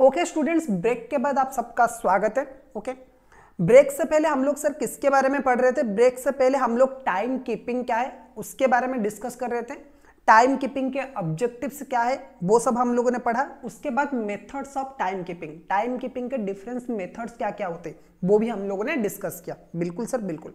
Okay students, break के बाद आप सबका स्वागत है। ओके, ब्रेक से पहले हम लोग सर किसके बारे में पढ़ रहे थे? ब्रेक से पहले हम लोग टाइम कीपिंग क्या है उसके बारे में डिस्कस कर रहे थे। टाइम कीपिंग के ऑब्जेक्टिव्स क्या है वो सब हम लोगों ने पढ़ा। उसके बाद मेथड्स ऑफ टाइम कीपिंग के डिफरेंस मेथड्स क्या क्या होते वो भी हम लोगों ने डिस्कस किया। बिल्कुल सर, बिल्कुल।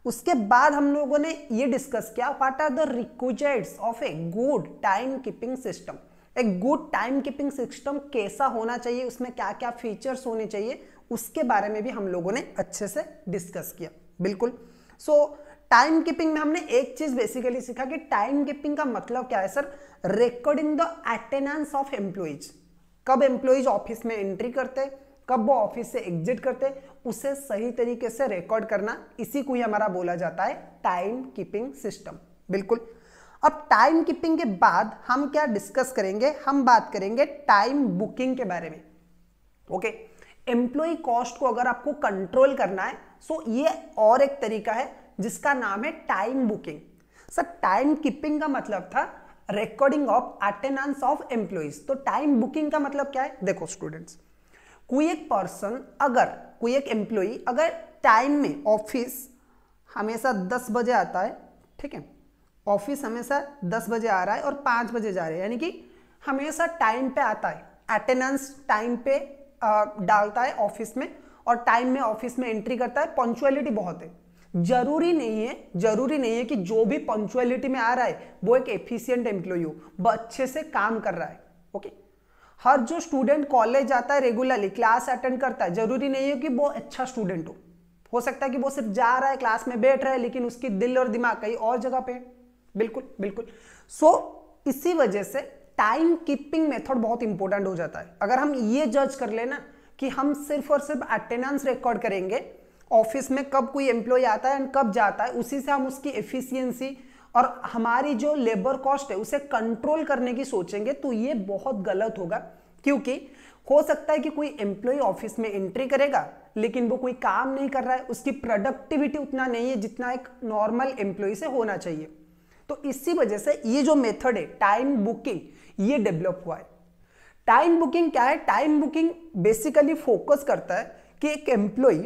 उसके बाद हम लोगों ने ये डिस्कस किया what are the requisites of a good time keeping system. एक गुड टाइम कीपिंग सिस्टम कैसा होना चाहिए, उसमें क्या क्या फीचर्स होने चाहिए, उसके बारे में भी हम लोगों ने अच्छे से डिस्कस किया। बिल्कुल। सो टाइम कीपिंग में हमने एक चीज बेसिकली सीखा कि टाइम कीपिंग का मतलब क्या है sir? Recording the attendance of employees. कब एम्प्लॉइज ऑफिस में एंट्री करते, कब वो ऑफिस से एग्जिट करते, उसे सही तरीके से रिकॉर्ड करना, इसी को ही हमारा बोला जाता है टाइम कीपिंग सिस्टम। बिल्कुल। अब टाइम कीपिंग के बाद हम क्या डिस्कस करेंगे? हम बात करेंगे टाइम बुकिंग के बारे में। ओके, एम्प्लॉय कॉस्ट को अगर आपको कंट्रोल करना है सो ये और एक तरीका है जिसका नाम है time booking. Sir, time keeping का मतलब था recording of attendance of employees. तो टाइम बुकिंग का मतलब क्या है? देखो स्टूडेंट्स, कोई एक पर्सन कोई एक एम्प्लॉय अगर टाइम में ऑफिस हमेशा 10 बजे आता है, ठीक है, ऑफिस हमेशा 10 बजे आ रहा है और 5 बजे जा रहे हैं, यानी कि हमेशा टाइम पे आता है, अटेंडेंस टाइम पे डालता है ऑफिस में और टाइम में ऑफिस में एंट्री करता है, पंक्चुअलिटी बहुत है। जरूरी नहीं है कि जो भी पंक्चुअलिटी में आ रहा है वो एक एफिशिएंट एम्प्लॉय हो, वो अच्छे से काम कर रहा है। ओके, हर जो स्टूडेंट कॉलेज जाता है रेगुलरली, क्लास अटेंड करता है, जरूरी नहीं है कि वो अच्छा स्टूडेंट हो सकता है कि वो सिर्फ जा रहा है, क्लास में बैठ रहा है, लेकिन उसकी दिल और दिमाग कहीं और जगह पे है। बिल्कुल बिल्कुल। सो इसी वजह से टाइम कीपिंग मेथड बहुत इंपॉर्टेंट हो जाता है। अगर हम ये जज कर लेना कि हम सिर्फ और सिर्फ अटेंडेंस रिकॉर्ड करेंगे ऑफिस में, कब कोई एम्प्लॉय आता है एंड कब जाता है, उसी से हम उसकी एफिशिएंसी और हमारी जो लेबर कॉस्ट है उसे कंट्रोल करने की सोचेंगे, तो ये बहुत गलत होगा। क्योंकि हो सकता है कि कोई एम्प्लॉय ऑफिस में एंट्री करेगा लेकिन वो कोई काम नहीं कर रहा है, उसकी प्रोडक्टिविटी उतना नहीं है जितना एक नॉर्मल एम्प्लॉय से होना चाहिए। तो इसी वजह से ये जो मेथड है टाइम बुकिंग, ये डेवलप हुआ है। टाइम बुकिंग क्या है? टाइम बुकिंग बेसिकली फोकस करता है कि एक एम्प्लॉय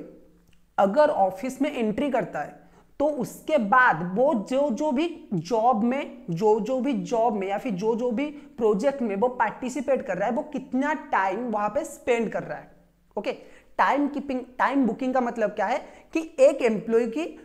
अगर ऑफिस में एंट्री करता है तो उसके बाद वो जो भी जॉब में या फिर जो भी प्रोजेक्ट में वो पार्टिसिपेट कर रहा है, वो कितना टाइम वहां पे स्पेंड कर रहा है। ओके, टाइम बुकिंग का मतलब क्या है कि एक एम्प्लॉय की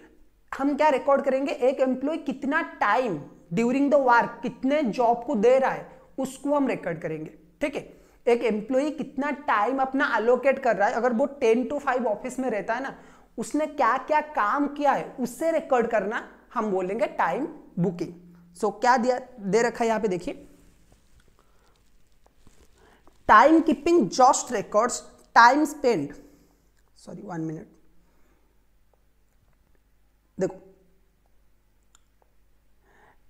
हम क्या रिकॉर्ड करेंगे, एक एम्प्लॉय कितना टाइम ड्यूरिंग द वर्क कितने जॉब को दे रहा है उसको हम रिकॉर्ड करेंगे। ठीक है, एक एम्प्लॉय कितना टाइम अपना अलोकेट कर रहा है, अगर वो 10 to 5 ऑफिस में रहता है ना, उसने क्या क्या काम किया है उससे रिकॉर्ड करना हम बोलेंगे टाइम बुकिंग। सो क्या दिया दे रखा है यहां पे, देखिए, time keeping just records time spend, sorry 1 minute, देखो,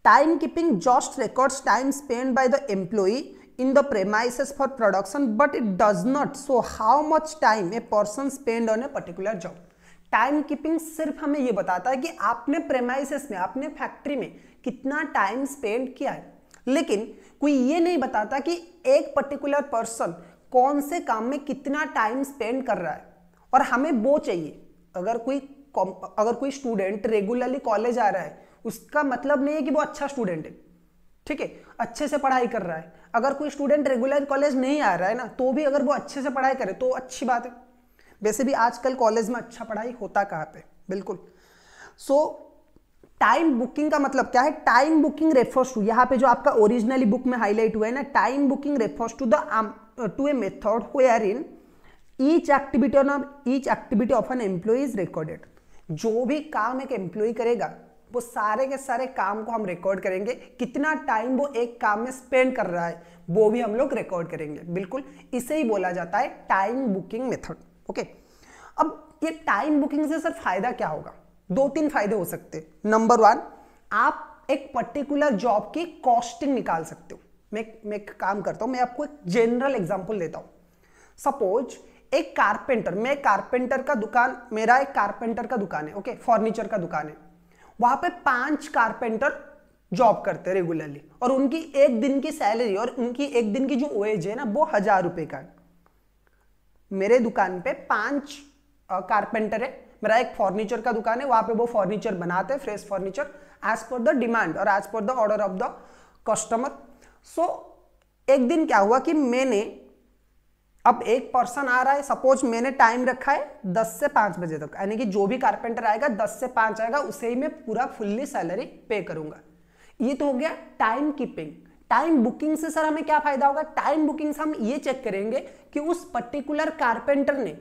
time keeping just records time spend by the employ in the premises for production but it does not show how much time a person spend on a particular job. Time keeping सिर्फ हमें यह बताता है कि आपने premises में, आपने factory में कितना टाइम स्पेंड किया है, लेकिन कोई ये नहीं बताता कि एक पर्टिकुलर पर्सन कौन से काम में कितना टाइम स्पेंड कर रहा है। और हमें वो चाहिए। अगर कोई स्टूडेंट रेगुलरली कॉलेज आ रहा है उसका मतलब नहीं है कि वो अच्छा स्टूडेंट है, ठीक है, अच्छे से पढ़ाई कर रहा है। अगर कोई स्टूडेंट रेगुलर कॉलेज नहीं आ रहा है ना, तो भी अगर वो अच्छे से पढ़ाई करे तो अच्छी बात है। वैसे भी आजकल कॉलेज में अच्छा पढ़ाई होता कहाँ पे? बिल्कुल। सो टाइम बुकिंग का मतलब क्या है? टाइम बुकिंग रेफर्स टू, यहाँ पे जो आपका ओरिजिनली बुक में हाईलाइट हुआ है ना, time booking refers to a method wherein each activity of an employee is recorded. जो भी काम एक एम्प्लॉय करेगा वो सारे के सारे काम को हम रिकॉर्ड करेंगे, कितना टाइम वो एक काम में स्पेंड कर रहा है वो भी हम लोग रिकॉर्ड करेंगे। बिल्कुल, इसे ही बोला जाता है टाइम बुकिंग मेथड। ओके, अब ये टाइम बुकिंग से सर फायदा क्या होगा? 2-3 फायदे हो सकते हैं। नंबर 1, आप एक पर्टिकुलर जॉब की कॉस्टिंग निकाल सकते हो। मैं एक काम करता हूं, मैं आपको एक जनरल एग्जांपल देता हूं। सपोज एक कारपेंटर, मेरा एक कारपेंटर का दुकान है, ओके, फर्नीचर का दुकान है। वहां पे 5 कारपेंटर जॉब करते हैं रेगुलरली और उनकी एक दिन की सैलरी और उनकी एक दिन की जो वेज है ना वो 1000 रुपए का है। मेरे दुकान पे 5 कारपेंटर है, मेरा एक फर्नीचर का दुकान है, वहां पे वो फर्नीचर बनाते हैं, fresh furniture as per the demand और as per the order of the customer. So एक दिन क्या हुआ कि मैंने, अब एक पर्सन आ रहा है, सपोज मैंने टाइम रखा है 10 से 5 बजे तक, यानी कि जो भी कारपेंटर आएगा 10 से 5 आएगा, उसे ही मैं पूरा फुल्ली सैलरी पे करूंगा। ये तो हो गया टाइम कीपिंग। टाइम बुकिंग से सर हमें क्या फायदा होगा? टाइम बुकिंग से हम ये चेक करेंगे कि उस पर्टिकुलर कारपेंटर ने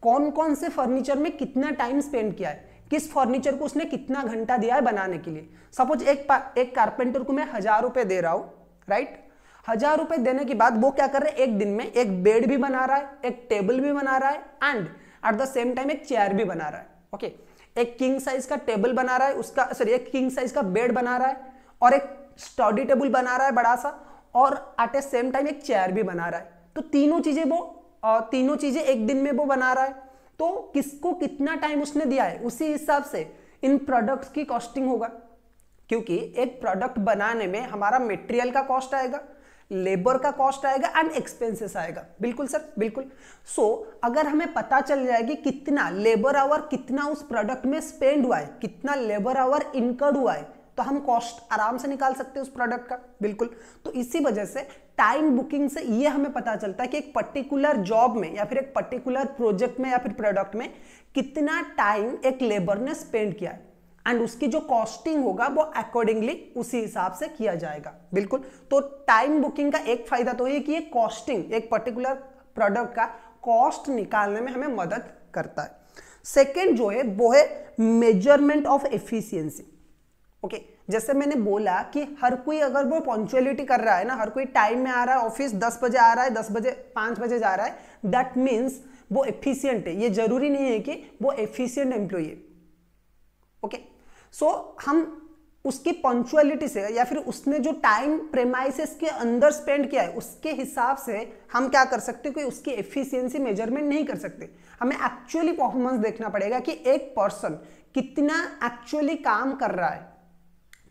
कौन कौन से फर्नीचर में कितना टाइम स्पेंड किया है, किस फर्नीचर को उसने कितना घंटा दिया है बनाने के लिए। सपोज एक कारपेंटर को मैं 1000 रुपए दे रहा हूं, राइट। 1000 रुपए देने के बाद वो क्या कर रहे हैं, एक दिन में एक बेड भी बना रहा है, एक टेबल भी बना रहा है and at the same time एक चेयर भी बना रहा है। ओके, एक किंग साइज का टेबल बना रहा है, उसका सॉरी एक किंग साइज का बेड बना रहा है और एक स्टडी टेबल बना रहा है बड़ा सा, और एट द सेम टाइम एक चेयर भी बना रहा है। तो तीनों चीजें एक दिन में वो बना रहा है। तो किसको कितना टाइम उसने दिया है, उसी हिसाब से इन प्रोडक्ट्स की कॉस्टिंग होगा, क्योंकि एक प्रोडक्ट बनाने में हमारा मटेरियल का कॉस्ट आएगा, लेबर का कॉस्ट आएगा एंड एक्सपेंसेस आएगा। बिल्कुल सर, बिल्कुल। सो अगर हमें पता चल जाए कि कितना लेबर आवर कितना उस प्रोडक्ट में स्पेंड हुआ है, कितना लेबर आवर इनकर्ड हुआ है, तो हम कॉस्ट आराम से निकाल सकते हैं उस प्रोडक्ट का। बिल्कुल। तो इसी वजह से टाइम बुकिंग से ये हमें पता चलता है कि एक पर्टिकुलर जॉब में या फिर एक पर्टिकुलर प्रोजेक्ट में या फिर प्रोडक्ट में कितना टाइम एक लेबर ने स्पेंड किया है एंड उसकी जो कॉस्टिंग होगा वो अकॉर्डिंगली उसी हिसाब से किया जाएगा। बिल्कुल। तो टाइम बुकिंग का एक फायदा तो ये कि ये कॉस्टिंग, एक पर्टिकुलर प्रोडक्ट का कॉस्ट निकालने में हमें मदद करता है। सेकेंड जो है वो है मेजरमेंट ऑफ एफिशिएंसी। ओके, जैसे मैंने बोला कि हर कोई अगर वो पंक्चुअलिटी कर रहा है ना, हर कोई टाइम में आ रहा है, ऑफिस 10 बजे आ रहा है, 10 बजे 5 बजे जा रहा है, दैट मीन्स वो एफिशिएंट है। ये जरूरी नहीं है कि वो एफिशिएंट एम्प्लॉई है। ओके, सो हम उसकी पंक्चुअलिटी से या फिर उसने जो टाइम प्रेमाइसेस के अंदर स्पेंड किया है उसके हिसाब से हम क्या कर सकते हैं कि उसकी एफिशिएंसी मेजरमेंट नहीं कर सकते। हमें एक्चुअली परफॉर्मेंस देखना पड़ेगा कि एक पर्सन कितना एक्चुअली काम कर रहा है।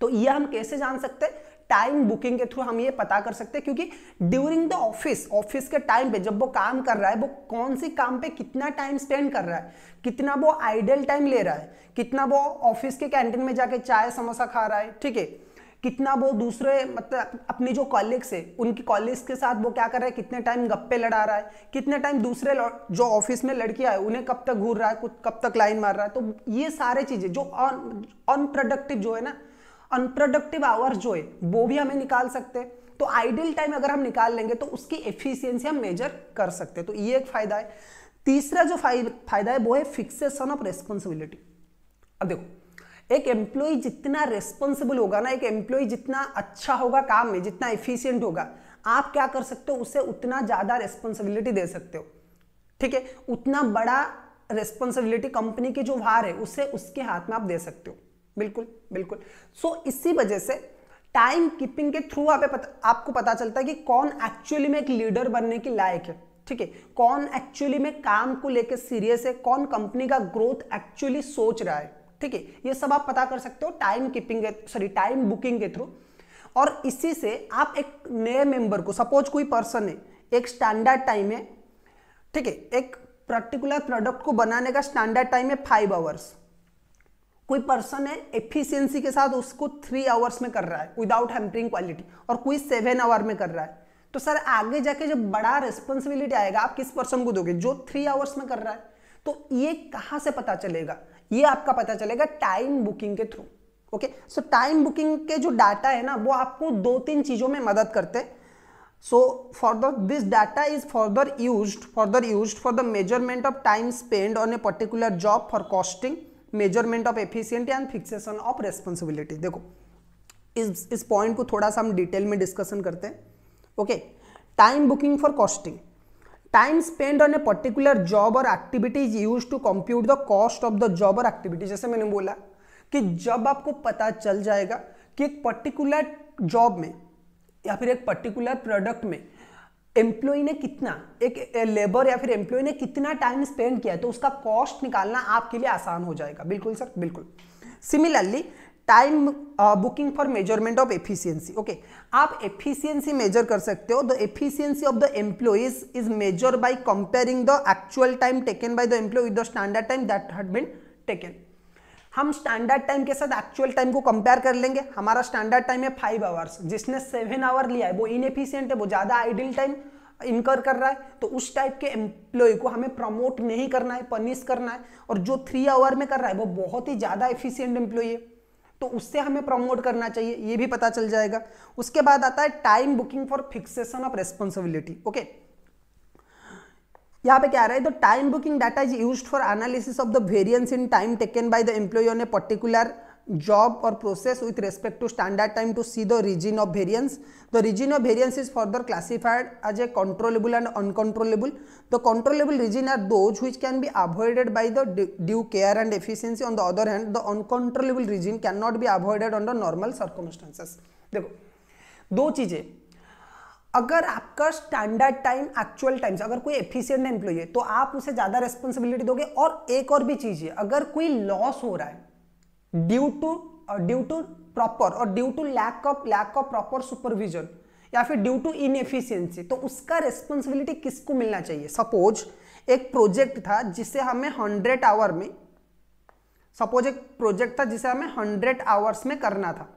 तो ये हम कैसे जान सकते हैं? टाइम बुकिंग के थ्रू हम ये पता कर सकते हैं, क्योंकि ड्यूरिंग द ऑफिस के टाइम पे जब वो काम कर रहा है, वो कौन सी काम पे कितना टाइम स्पेंड कर रहा है, कितना वो आइडल टाइम ले रहा है, कितना वो ऑफिस के कैंटीन में जाके चाय समोसा खा रहा है, ठीक है, कितना वो दूसरे मतलब अपनी जो कॉलीग्स है उनकी कॉलीग्स के साथ वो क्या कर रहा है, कितने टाइम गप्पे लड़ा रहा है, कितने टाइम दूसरे जो ऑफिस में लड़कियां है उन्हें कब तक घूर रहा है, कब तक लाइन मार रहा है। तो ये सारे चीजें जो अनप्रोडक्टिव जो है ना, अनप्रोडक्टिव आवर्स जो है वो भी हमें निकाल सकते हैं। तो आइडल टाइम अगर हम निकाल लेंगे तो उसकी एफिशिएंसी हम मेजर कर सकते हैं। तो ये एक फायदा है। तीसरा जो फायदा है वो है फिक्सेशन ऑफ रेस्पॉन्सिबिलिटी। अब देखो, एक एम्प्लॉय जितना रेस्पॉन्सिबल होगा ना, एक एम्प्लॉय जितना अच्छा होगा काम में, जितना एफिशिएंट होगा, आप क्या कर सकते हो, उसे उतना ज्यादा रेस्पॉन्सिबिलिटी दे सकते हो। ठीक है, उतना बड़ा रेस्पॉन्सिबिलिटी कंपनी के जो भार है उसे उसके हाथ में आप दे सकते हो। बिल्कुल बिल्कुल। सो इसी वजह से टाइम कीपिंग के थ्रू आपको पता चलता है कि कौन एक्चुअली में एक लीडर बनने के लायक है। ठीक है, कौन एक्चुअली में काम को लेकर सीरियस है, कौन कंपनी का ग्रोथ एक्चुअली सोच रहा है। ठीक है, ये सब आप पता कर सकते हो टाइम बुकिंग के थ्रू। और इसी से आप एक नए मेंबर को, सपोज कोई पर्सन है, एक स्टैंडर्ड टाइम है, ठीक है, एक पर्टिकुलर प्रोडक्ट को बनाने का स्टैंडर्ड टाइम है 5 आवर्स। कोई पर्सन है एफिशिएंसी के साथ उसको 3 आवर्स में कर रहा है विदाउट हैम्परिंग क्वालिटी, और कोई 7 आवर में कर रहा है। तो सर आगे जाके जब बड़ा रिस्पॉन्सिबिलिटी आएगा आप किस पर्सन को दोगे, जो 3 आवर्स में कर रहा है। तो ये कहां से पता चलेगा, ये आपका पता चलेगा टाइम बुकिंग के थ्रू। ओके, सो टाइम बुकिंग के जो डाटा है ना वो आपको 2-3 चीजों में मदद करते हैं। So this data is further used for the measurement of time spend on a particular job for costing, measurement of efficiency and fixation of responsibility. देखो इस पॉइंट को थोड़ा सा हम डिटेल में डिस्कशन करते हैं। Okay, time booking for costing, time spend on a particular job और activity is used to compute the cost of the job और एक्टिविटी। जैसे मैंने बोला कि जब आपको पता चल जाएगा कि एक पर्टिकुलर जॉब में या फिर एक पर्टिकुलर प्रोडक्ट में एम्प्लॉय ने कितना, एक लेबर या फिर एम्प्लॉय ने कितना टाइम स्पेंड किया है, तो उसका कॉस्ट निकालना आपके लिए आसान हो जाएगा। बिल्कुल सर, बिल्कुल। Similarly time booking for measurement of efficiency. Okay, आप एफिशिएंसी मेजर कर सकते हो। The efficiency of the employees is measure by comparing the actual time taken by the employee with the standard time that had been taken. हम standard time के साथ actual time को compare कर लेंगे। हमारा स्टैंडर्ड टाइम है 5 hours, जिसने 7 our लिया है वो इनएफिशिएंट है, वो ज्यादा आइडल टाइम इनकर कर रहा है, तो उस टाइप के एम्प्लॉय को हमें प्रमोट नहीं करना है, पनिश करना है। और जो 3 आवर में कर रहा है वो बहुत ही ज्यादा एफिशिएंट एम्प्लॉय है, तो उससे हमें प्रमोट करना चाहिए, ये भी पता चल जाएगा। उसके बाद आता है time booking for fixation of responsibility. Okay, यहाँ पे क्या आ रहा है, the time booking data is used for analysis of the variance in time taken by the employee on a particular job or process with respect to standard time to see the region of variance. The region of variance is further classified as a controllable and uncontrollable. The controllable region are those which can be avoided by the due care and efficiency. On the other hand, the uncontrollable region cannot be avoided under normal circumstances. देखो दो चीजें, अगर आपका standard time actual time से अगर कोई efficient employee है तो आप उसे ज्यादा रेस्पॉन्सिबिलिटी दोगे। और एक और भी चीज है, अगर कोई लॉस हो रहा है ड्यू टू प्रॉपर और due to lack of proper supervision या फिर ड्यू टू इनएफिशिएंसी, तो उसका रेस्पॉन्सिबिलिटी किसको मिलना चाहिए। सपोज एक प्रोजेक्ट था जिसे हमें 100 आवर में, सपोज एक प्रोजेक्ट था जिसे हमें 100 आवर्स में करना था,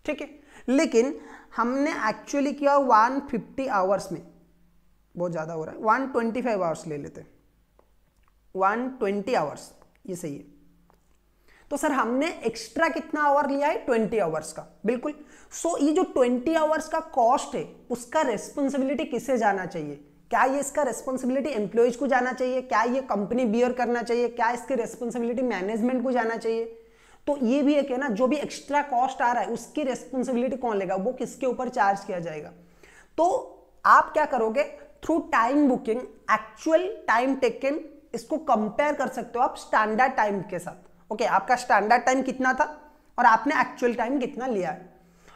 ठीक है, लेकिन हमने एक्चुअली किया 150 आवर्स में, बहुत ज्यादा हो रहा है, 125 आवर्स ले लेते, 120 आवर्स ये सही है। तो सर हमने एक्स्ट्रा कितना आवर लिया है, 20 आवर्स का, बिल्कुल। सो ये जो 20 आवर्स का कॉस्ट है उसका रेस्पॉन्सिबिलिटी किसे जाना चाहिए? क्या ये इसका रेस्पॉन्सिबिलिटी एम्प्लॉयज को जाना चाहिए? क्या ये कंपनी बियर करना चाहिए? क्या इसकी रेस्पॉन्सिबिलिटी मैनेजमेंट को जाना चाहिए? तो ये भी एक है ना, जो भी एक्स्ट्रा कॉस्ट आ रहा है उसकी रेस्पॉन्सिबिलिटी कौन लेगा, वो किसके ऊपर चार्ज किया जाएगा। तो आप क्या करोगे, through time booking actual time taken इसको कंपेयर कर सकते हो आप स्टैंडर्ड टाइम के साथ। ओके, आपका स्टैंडर्ड टाइम कितना था और आपने एक्चुअल टाइम कितना लिया है।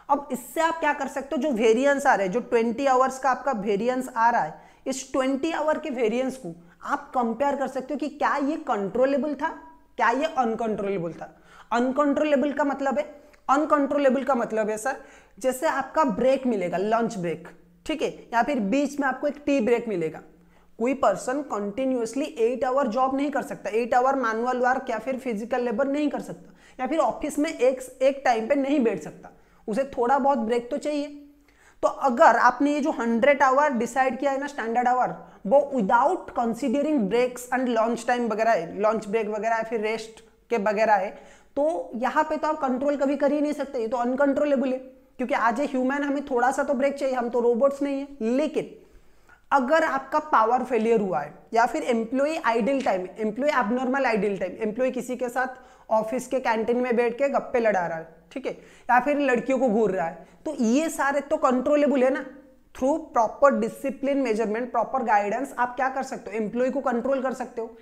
अब इससे आप क्या कर सकते हो, जो वेरिएंस आ रहे हैं, जो 20 आवर्स का आपका वेरिएंस आ रहा है, इस 20 आवर के वेरिएंस को आप कंपेयर कर सकते हो कि क्या ये कंट्रोलेबल था, क्या ये अनकंट्रोलेबल था। अनकंट्रोलेबल का मतलब है, अनकंट्रोलेबल का मतलब है सर, जैसे आपका ब्रेक मिलेगा, लंच ब्रेक, ठीक है, या फिर बीच में आपको एक टी ब्रेक मिलेगा। कोई पर्सन कंटिन्यूअसली 8 आवर जॉब नहीं कर सकता, 8 आवर मैनुअल वर्क या फिर फिजिकल लेबर नहीं कर सकता, या फिर ऑफिस में एक टाइम पे नहीं बैठ सकता, उसे थोड़ा बहुत ब्रेक तो चाहिए। तो अगर आपने ये जो 100 आवर डिसाइड किया है ना स्टैंडर्ड आवर, वो without considering breaks and lunch time वगैरह है, लंच ब्रेक वगैरह है, फिर रेस्ट के वगैरह है, तो यहाँ पे तो आप कंट्रोल कभी कर ही नहीं सकते, ये तो अनकंट्रोलेबल है, क्योंकि आज ए ह्यूमन, हमें थोड़ा सा तो ब्रेक चाहिए, हम तो रोबोट्स नहीं है। लेकिन अगर आपका पावर फेलियर हुआ है या फिर employee idle time, employee abnormal idle time, employee किसी के साथ ऑफिस के कैंटीन में बैठ के गप्पे लड़ा रहा है, ठीक है, या फिर लड़कियों को घूर रहा है, तो ये सारे तो कंट्रोलेबल है ना। Through proper discipline measurement, proper guidance आप क्या कर सकते हो, एम्प्लॉय को कंट्रोल कर सकते हो।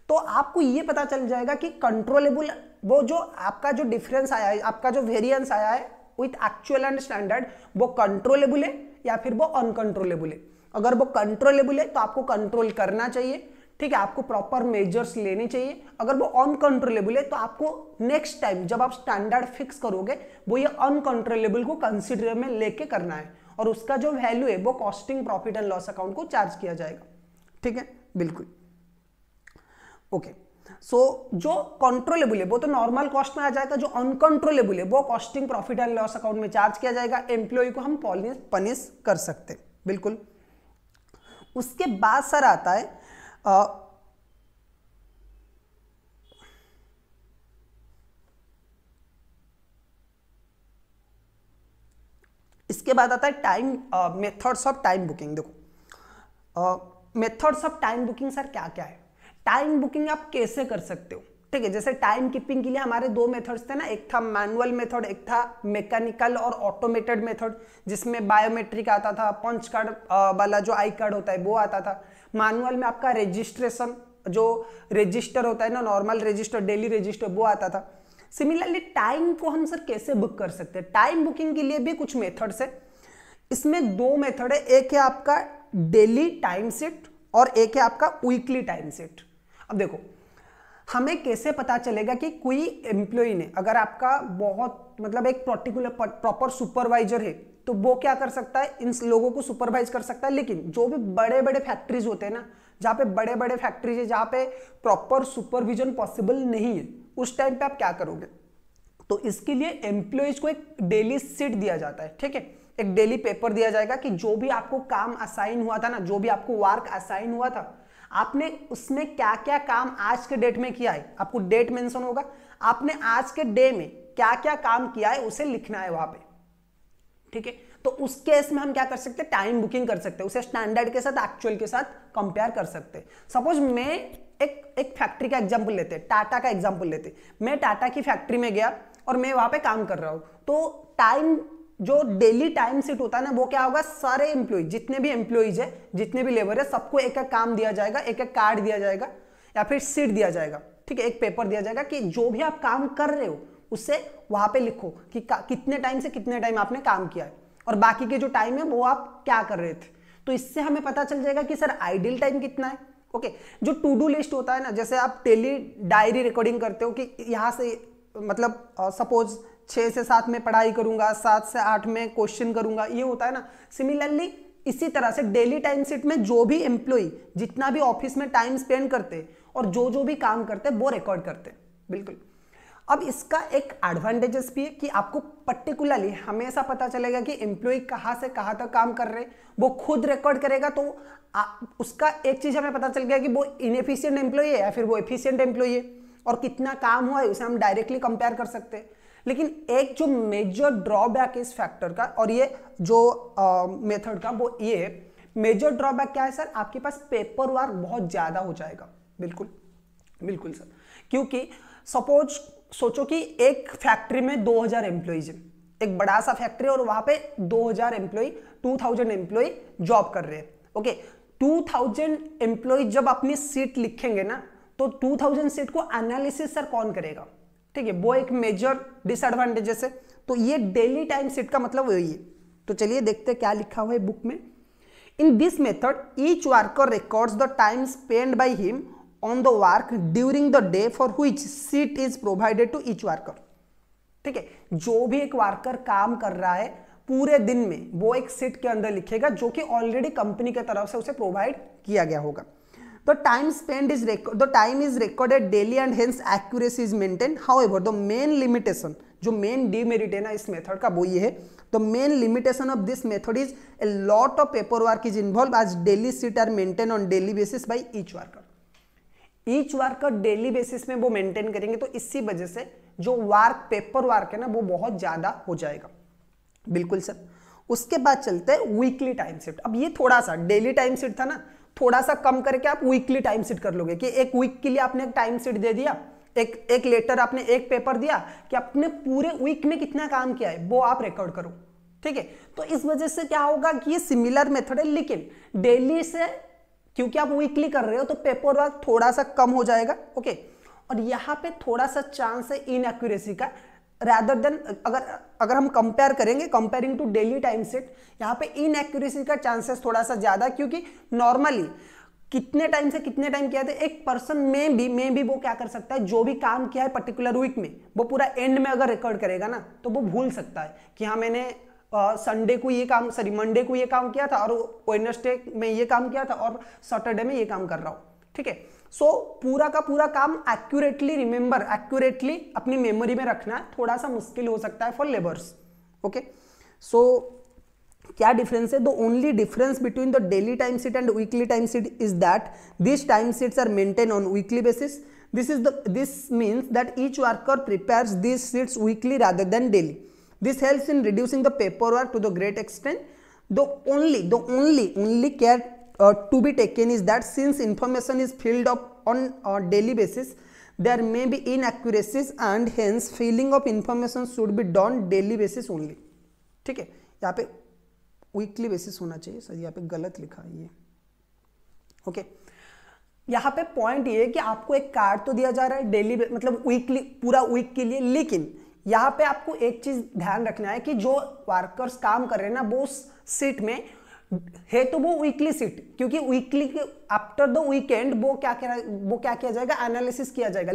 तो आपको ये पता चल जाएगा कि कंट्रोलेबल, वो जो आपका जो डिफरेंस आया है, आपका जो वेरिएंस आया है विथ एक्चुअल एंड स्टैंडर्ड, वो कंट्रोलेबल है या फिर वो अनकंट्रोलेबल है। अगर वो कंट्रोलेबल है तो आपको कंट्रोल करना चाहिए, ठीक है, आपको प्रॉपर मेजर्स लेने चाहिए। अगर वो अनकंट्रोलेबल है तो आपको नेक्स्ट टाइम जब आप स्टैंडर्ड फिक्स करोगे, वो ये अनकंट्रोलेबल को कंसिडर में लेके करना है, और उसका जो वैल्यू है वो costing profit and loss account को चार्ज किया जाएगा, ठीक है, बिल्कुल। ओके, सो जो कंट्रोलेबल है वो तो नॉर्मल कॉस्ट में आ जाएगा, जो अनकंट्रोलेबल है वो costing profit and loss account में चार्ज किया जाएगा। एम्प्लॉय को हम पनिश कर सकते हैं, बिल्कुल। उसके बाद सर आता है इसके बाद आता है time methods of time booking. देखो methods of time booking sir क्या क्या है। टाइम बुकिंग आप कैसे कर सकते हो, ठीक है, जैसे टाइम कीपिंग के लिए हमारे 2 मेथड्स थे ना, एक था मैनुअल मेथड, एक था मैकेनिकल और ऑटोमेटेड मेथड, जिसमें बायोमेट्रिक आता था, पंच कार्ड वाला जो आई कार्ड होता है वो आता था। मैनुअल में आपका रजिस्ट्रेशन, जो रजिस्टर होता है ना, नॉर्मल रजिस्टर, डेली रजिस्टर, वो आता था। सिमिलरली टाइम को हम सर कैसे बुक कर सकते हैं, टाइम बुकिंग के लिए भी कुछ मेथड्स है। इसमें 2 मेथड है, एक है आपका डेली टाइम शीट और एक है आपका वीकली टाइम शीट। अब देखो, हमें कैसे पता चलेगा कि कोई एम्प्लॉय ने, अगर आपका बहुत मतलब एक पर्टिकुलर प्रॉपर सुपरवाइजर है तो वो क्या कर सकता है, इन लोगों को सुपरवाइज कर सकता है। लेकिन जो भी बड़े बड़े फैक्ट्रीज होते हैं ना, जहाँ पे बड़े बड़े फैक्ट्रीज है, जहाँ पे प्रॉपर सुपरविजन पॉसिबल नहीं है, उस टाइम पे आप क्या करोगे? तो इसके लिए एम्प्लॉयज को एक डेली शीट दिया जाता है, ठीक है, एक डेली पेपर दिया जाएगा कि जो भी आपको काम असाइन हुआ था ना, जो भी आपको वर्क असाइन हुआ था, आपने उसमें क्या क्या काम आज के डेट में किया है, आपको डेट मेंशन होगा, आपने आज के डे में क्या क्या काम किया है उसे लिखना है वहां पे, ठीक है। तो उस केस में हम क्या कर सकते हैं, टाइम बुकिंग कर सकते हैं, उसे स्टैंडर्ड के साथ एक्चुअल के साथ कंपेयर कर सकते हैं। सपोज मैं एक फैक्ट्री का एग्जांपल लेते हैं, टाटा का एग्जांपल लेते हैं। मैं टाटा की फैक्ट्री में गया और मैं वहां पे काम कर रहा हूं, तो टाइम जो डेली टाइम शीट होता है ना, वो क्या होगा, सारे एम्प्लॉय, जितने भी एम्प्लॉइज है, जितने भी लेबर है, सबको एक एक काम दिया जाएगा, एक एक कार्ड दिया जाएगा या फिर शीट दिया जाएगा, ठीक है, एक पेपर दिया जाएगा कि जो भी आप काम कर रहे हो उससे वहां पे लिखो कि कितने टाइम से कितने टाइम आपने काम किया है और बाकी के जो टाइम है वो आप क्या कर रहे थे। तो इससे हमें पता चल जाएगा कि सर आइडियल टाइम कितना है। ओके, जो टू डू लिस्ट होता है ना, जैसे आप डेली डायरी रिकॉर्डिंग करते हो कि यहाँ से मतलब सपोज 6 से 7 में पढ़ाई करूंगा, 7 से 8 में क्वेश्चन करूंगा, ये होता है ना। सिमिलरली इसी तरह से डेली टाइम शीट में जो भी एम्प्लॉय जितना भी ऑफिस में टाइम स्पेंड करते और जो जो भी काम करते वो रिकॉर्ड करते, बिल्कुल। अब इसका एक एडवांटेजेस भी है कि आपको पर्टिकुलरली हमेशा पता चलेगा कि एम्प्लॉय कहाँ से कहाँ तक काम कर रहे हैं, वो खुद रिकॉर्ड करेगा तो उसका एक चीज हमें पता चल गया कि वो इनएफिशिएंट एम्प्लॉय है या फिर वो एफिशिएंट एम्प्लॉय है, और कितना काम हुआ है उसे हम डायरेक्टली कंपेयर कर सकते हैं। लेकिन एक जो मेजर ड्रॉबैक इस फैक्टर का और ये जो मेथड का, वो ये है, मेजर ड्रॉबैक क्या है सर, आपके पास पेपर वर्क बहुत ज्यादा हो जाएगा। बिल्कुल बिल्कुल सर, क्योंकि सपोज सोचो कि एक फैक्ट्री में 2000 एम्प्लॉइज है, एक बड़ा सा फैक्ट्री, और वहां पे 2000 एम्प्लॉय 2000 एम्प्लॉय जॉब कर रहे हैं। ओके, 2000 एम्प्लॉय जब अपनी सीट लिखेंगे ना, तो 2000 सीट को एनालिसिस सर कौन करेगा, ठीक है, वो एक मेजर डिसएडवांटेजेस है। तो ये डेली टाइम सीट का मतलब वही है। तो चलिए देखते हैं क्या लिखा हुआ है बुक में। In this method each worker records the time spend by him on the work during the day for which sheet is provided to each worker, ठीक है, जो भी एक वर्कर काम कर रहा है पूरे दिन में वो एक शीट के अंदर लिखेगा जो कि ऑलरेडी कंपनी की तरफ से उसे प्रोवाइड किया गया होगा। The time spent is the time is recorded daily and hence accuracy is maintained. However, the main limitation, जो मेन डिमेरिट है ना इस मेथड का, वो ये है, the main limitation of this method is a lot of paperwork is involved as daily sheet are maintained on daily basis by each worker. Each worker daily basis में वो maintain करेंगे, तो इसी वजह से जो वर्क पेपर वर्क है ना वो बहुत ज्यादा हो जाएगा। बिल्कुल सर। उसके बाद चलते हैं वीकली टाइम शीट। अब ये थोड़ा सा डेली टाइम शीट था ना, थोड़ा सा कम करके आप वीकली टाइम शीट कर लोगे कि एक वीक के लिए आपने एक टाइम शीट दे दिया, एक लेटर आपने एक पेपर दिया कि आपने पूरे वीक में कितना काम किया है वो आप रिकॉर्ड करो, ठीक है। तो इस वजह से क्या होगा कि ये सिमिलर मेथड है, लेकिन डेली से क्योंकि आप वीकली कर रहे हो तो पेपर वर्क थोड़ा सा कम हो जाएगा। ओके, और यहाँ पे थोड़ा सा चांस है इनएक्यूरेसी का, रादर देन अगर हम कंपेयर करेंगे, comparing to daily time sheet, यहाँ पे इनएक्यूरेसी का चांसेस थोड़ा सा ज्यादा, क्योंकि नॉर्मली कितने टाइम से कितने टाइम किया था एक पर्सन में भी वो क्या कर सकता है, जो भी काम किया है पर्टिकुलर वीक में वो पूरा एंड में अगर रिकॉर्ड करेगा ना तो वो भूल सकता है कि हाँ मैंने संडे को ये काम, सॉरी मंडे को ये काम किया था और वेडनेसडे में ये काम किया था और सैटरडे में ये काम कर रहा हूँ, ठीक है। सो पूरा का पूरा काम एक्यूरेटली रिमेंबर, एक्यूरेटली अपनी मेमोरी में रखना थोड़ा सा मुश्किल हो सकता है फॉर लेबर्स। ओके, सो क्या डिफरेंस है? The only difference between the daily time sheet and weekly time sheet is that this time sheets are maintain on weekly basis. This means that each worker prepares these sheets weekly rather than daily. This helps in reducing the paperwork to the great extent. The only care to be taken is that since information is filled up on a daily basis, there may be inaccuracies and hence filling of information should be done daily basis only. ठीक है, यहाँ पे weekly basis होना चाहिए sir, यहाँ पे गलत लिखा है ये. ओके, यहाँ पे पॉइंट ये है कि आपको एक कार्ड तो दिया जा रहा है डेली, मतलब वीकली, पूरा वीक के लिए, लेकिन यहाँ पे आपको एक चीज ध्यान रखना है कि जो वर्कर्स काम कर रहे हैं ना वो उस शीट में है तो वो वीकली सीट, क्योंकि वीकली के आफ्टर द वीकेंड वो क्या किया जाएगा, एनालिसिस किया जाएगा।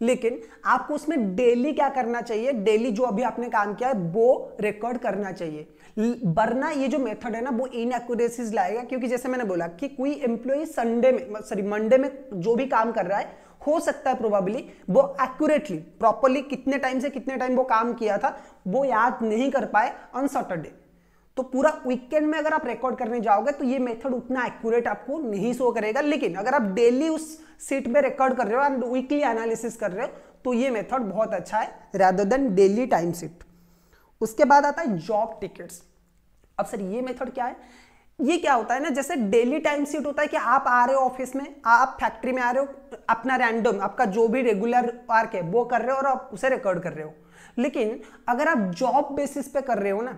लेकिन आपको उसमें डेली क्या करना चाहिए, डेली जो अभी आपने काम किया है वो रिकॉर्ड करना चाहिए, वरना ये जो मेथड है ना वो इनएक्यूरेसीज लाएगा। क्योंकि जैसे मैंने बोला कि कोई एम्प्लॉय मंडे में जो भी काम कर रहा है, हो सकता है प्रोबेबली वो एक्यूरेटली प्रॉपरली कितने टाइम से कितने टाइम वो काम किया था वो याद नहीं कर पाए ऑन सैटरडे। तो पूरा वीकेंड में अगर आप रिकॉर्ड करने जाओगे तो ये मेथड उतना एक्यूरेट आपको नहीं शो करेगा। लेकिन अगर आप डेली उस सीट पे रिकॉर्ड कर रहे हो एंड वीकली एनालिसिस कर रहे हो तो ये मेथड बहुत अच्छा है rather than daily time sheet. उसके बाद आता है जॉब टिकट्स। अब सर ये मेथड क्या है, ये क्या होता है ना, जैसे डेली टाइम सीट होता है कि आप आ रहे हो ऑफिस में, आप फैक्ट्री में आ रहे हो, अपना रैंडम आपका जो भी रेगुलर वर्क है वो कर रहे हो और आप उसे रिकॉर्ड कर रहे हो। लेकिन अगर आप जॉब बेसिस पे कर रहे हो ना,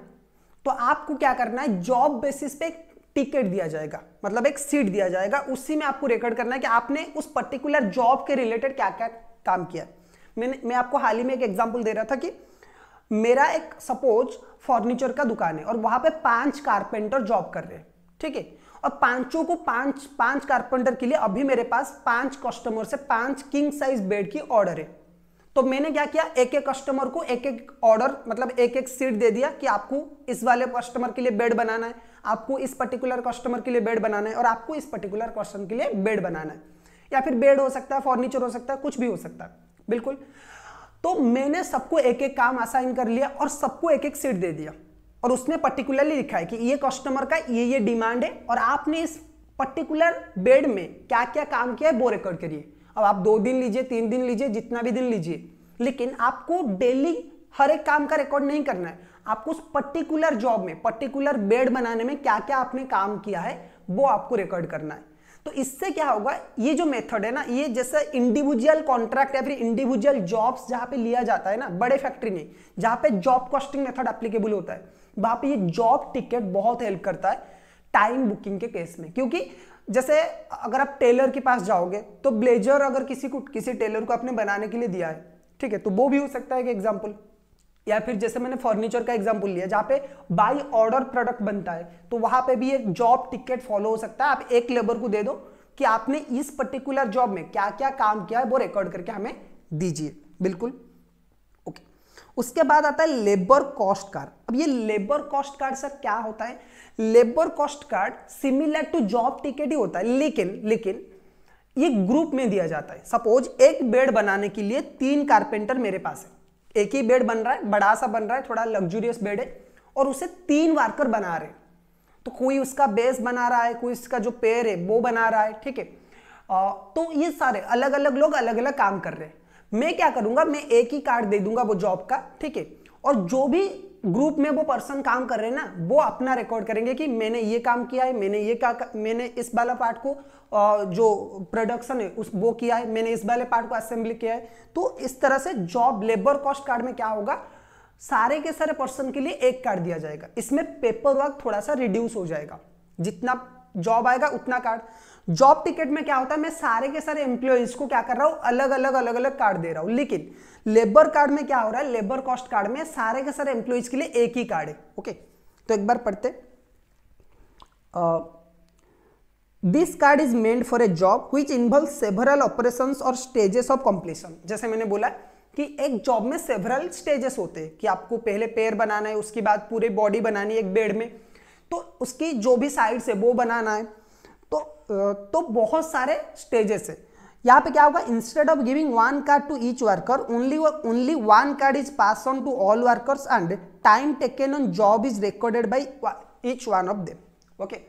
तो आपको क्या करना है, जॉब बेसिस पे एक टिकट दिया जाएगा, मतलब एक सीट दिया जाएगा, उसी में आपको रिकॉर्ड करना है कि आपने उस पर्टिकुलर जॉब के रिलेटेड क्या क्या काम किया। मैं आपको हाल ही में एक एग्जांपल दे रहा था कि मेरा एक सपोज फर्नीचर का दुकान है और वहां पे 5 कारपेंटर जॉब कर रहे हैं, ठीक है, और पांचों को पांच कारपेंटर के लिए अभी मेरे पास 5 कस्टमर से 5 किंग साइज बेड की ऑर्डर है। तो मैंने क्या किया, एक एक कस्टमर को एक एक ऑर्डर, मतलब एक एक सीट दे दिया कि आपको इस वाले कस्टमर के लिए बेड बनाना है, आपको इस पर्टिकुलर कस्टमर के लिए बेड बनाना है और आपको इस पर्टिकुलर कस्टमर के लिए बेड बनाना है, या फिर बेड हो सकता है, फर्नीचर हो सकता है, कुछ भी हो सकता है, बिल्कुल। तो मैंने सबको एक एक काम असाइन कर लिया और सबको एक एक सीट दे दिया और उसने पर्टिकुलरली लिखा है कि ये कस्टमर का ये डिमांड है और आपने इस पर्टिकुलर बेड में क्या क्या काम किया है वो रिकॉर्ड करिए। अब आप 2 दिन लीजिए, 3 दिन लीजिए, जितना भी दिन लीजिए, लेकिन आपको डेली हर एक काम का रिकॉर्ड नहीं करना है। आपको उस पर्टिकुलर जॉब में, पर्टिकुलर बेड बनाने में क्या क्या आपने काम किया है वो आपको रिकॉर्ड करना है। तो इससे क्या होगा, ये जो मेथड है ना, ये जैसे इंडिविजुअल कॉन्ट्रैक्ट या फिर इंडिविजुअल जॉब्स जहां पे लिया जाता है ना, बड़े फैक्ट्री में जहां पे जॉब कॉस्टिंग मेथड एप्लीकेबल होता है, वहां पे ये जॉब टिकट बहुत हेल्प करता है टाइम बुकिंग के केस में। क्योंकि जैसे अगर आप टेलर के पास जाओगे तो ब्लेजर अगर किसी टेलर को आपने बनाने के लिए दिया है, ठीक है, तो वो भी हो सकता है कि एग्जाम्पल, या फिर जैसे मैंने फर्नीचर का एग्जांपल लिया जहां पे बाय ऑर्डर प्रोडक्ट बनता है, तो वहां पे भी एक जॉब टिकट फॉलो हो सकता है। आप एक लेबर को दे दो कि आपने इस पर्टिकुलर जॉब में क्या क्या काम किया है वो रिकॉर्ड करके हमें दीजिए, बिल्कुल, ओके। उसके बाद आता है लेबर कॉस्ट कार्ड। अब ये लेबर कॉस्ट कार्ड सर क्या होता है, labour cost card similar to job ticket ही होता है, लेकिन ये ग्रुप में दिया जाता है। सपोज एक बेड बनाने के लिए 3 कारपेंटर मेरे पास है, एक ही बेड बन रहा है, बड़ा सा बन रहा है, थोड़ा लग्जूरियस बेड है, और उसे 3 वर्कर बना रहे हैं। तो कोई उसका बेस बना रहा है, कोई इसका जो पैर है वो बना रहा है, ठीक है। तो ये सारे अलग अलग लोग अलग अलग काम कर रहे हैं। मैं क्या करूंगा, मैं एक ही कार्ड दे दूंगा वो जॉब का, ठीक है, और जो भी ग्रुप में वो पर्सन काम कर रहे हैं ना, वो अपना रिकॉर्ड करेंगे कि मैंने ये काम किया है, मैंने इस वाला पार्ट को जो प्रोडक्शन है उस वो किया है, मैंने इस वाले पार्ट को असेंबली किया है। तो इस तरह से जॉब लेबर कॉस्ट कार्ड में क्या होगा, सारे के सारे पर्सन के लिए एक कार्ड दिया जाएगा। इसमें पेपर वर्क थोड़ा सा रिड्यूस हो जाएगा, जितना जॉब आएगा उतना कार्ड। जॉब टिकट में क्या होता है, मैं सारे के सारे एम्प्लॉइज को क्या कर रहा हूं, अलग अलग कार्ड दे रहा हूं। लेकिन लेबर कार्ड में क्या हो रहा है, लेबर कॉस्ट कार्ड में सारे के सारे एम्प्लॉइज के लिए एक ही कार्ड है, ओके। तो एक बार पढ़ते, this card is meant for a job which involve several operations और स्टेजेस ऑफ कंप्लीशन। जैसे मैंने बोला कि एक जॉब में सेवरल स्टेजेस होते हैं कि आपको पहले पैर बनाना है, उसके बाद पूरी बॉडी बनानी है एक बेड में, तो उसकी जो भी साइड्स है वो बनाना है, तो बहुत सारे स्टेजेस है। यहाँ पे क्या होगा, instead of giving 1 card to each worker, only 1 card is pass on to all workers and time taken on job is recorded by each one of them, okay.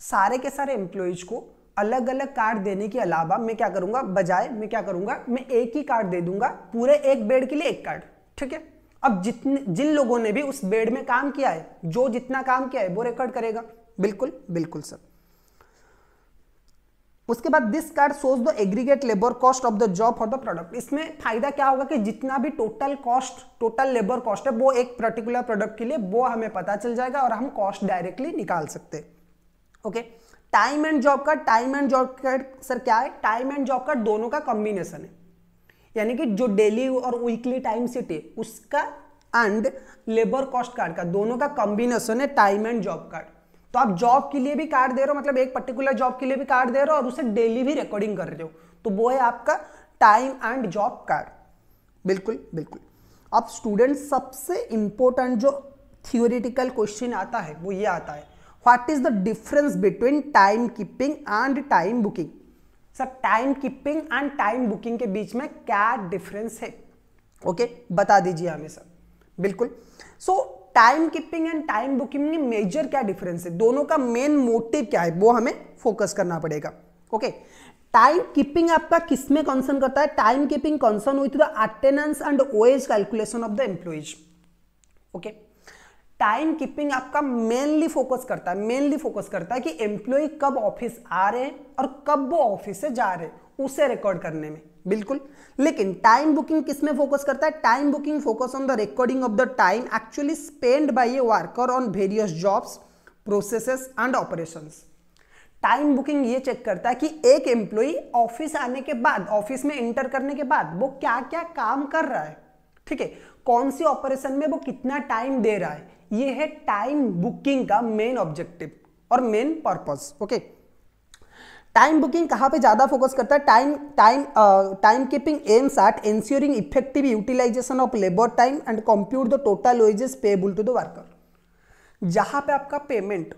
सारे के सारे एम्प्लॉइज को अलग अलग कार्ड देने के अलावा मैं क्या करूंगा, मैं एक ही कार्ड दे दूंगा पूरे एक बेड के लिए एक कार्ड, ठीक है। अब जिन लोगों ने भी उस बेड में काम किया है, जो जितना काम किया है वो रिकॉर्ड करेगा, बिल्कुल सर। उसके बाद this card shows the aggregate labour cost of the job for the product. इसमें फायदा क्या होगा कि जितना भी टोटल लेबर कॉस्ट है वो एक पर्टिकुलर प्रोडक्ट के लिए वो हमें पता चल जाएगा और हम कॉस्ट डायरेक्टली निकाल सकते हैं, okay. Time and job card sir क्या है, टाइम एंड जॉब कार्ड दोनों का कॉम्बिनेशन है, यानी कि जो डेली और वीकली टाइम शीट है उसका एंड लेबर कॉस्ट कार्ड का दोनों का कॉम्बिनेशन है टाइम एंड जॉब कार्ड। तो आप जॉब के लिए भी कार्ड दे रहे हो, मतलब एक पर्टिकुलर जॉब के लिए भी कार्ड दे रहे हो और उसे डेली भी रिकॉर्डिंग कर रहे हो, तो वो है आपका टाइम एंड जॉब कार्ड। बिल्कुल बिल्कुल। अब स्टूडेंट सबसे इंपॉर्टेंट जो थियोरेटिकल क्वेश्चन आता है वो ये आता है, what is the difference between time keeping and time booking. Sir time keeping and time booking के बीच में क्या डिफरेंस है, ओके बता दीजिए हमें सर। बिल्कुल। सो time keeping and time booking में मेजर क्या डिफरेंस है, दोनों का मेन मोटिव क्या है वो हमें फोकस करना पड़ेगा। ओके, टाइम कीपिंग आपका किसमें कंसर्न करता है, time keeping concern with the attendance and wage calculation of the employees. Okay, time keeping आपका मेनली फोकस करता है कि एम्प्लॉय कब ऑफिस आ रहे हैं और कब वो ऑफिस से जा रहे हैं उसे रिकॉर्ड करने में। बिल्कुल। लेकिन टाइम बुकिंग किसमें फोकस करता है, time booking focus on the recording of the time actually spend by a worker on various jobs, processes and operations. Time booking ये चेक करता है कि एक एम्प्लॉय ऑफिस आने के बाद, ऑफिस में इंटर करने के बाद वो क्या क्या काम कर रहा है, ठीक है, कौन सी ऑपरेशन में वो कितना टाइम दे रहा है, ये है टाइम बुकिंग का मेन ऑब्जेक्टिव और main purpose. Okay, time booking कहां पे ज्यादा फोकस करता है, time keeping aims at ensuring effective utilization of labour time and compute the total wages payable to the worker. जहां पे आपका पेमेंट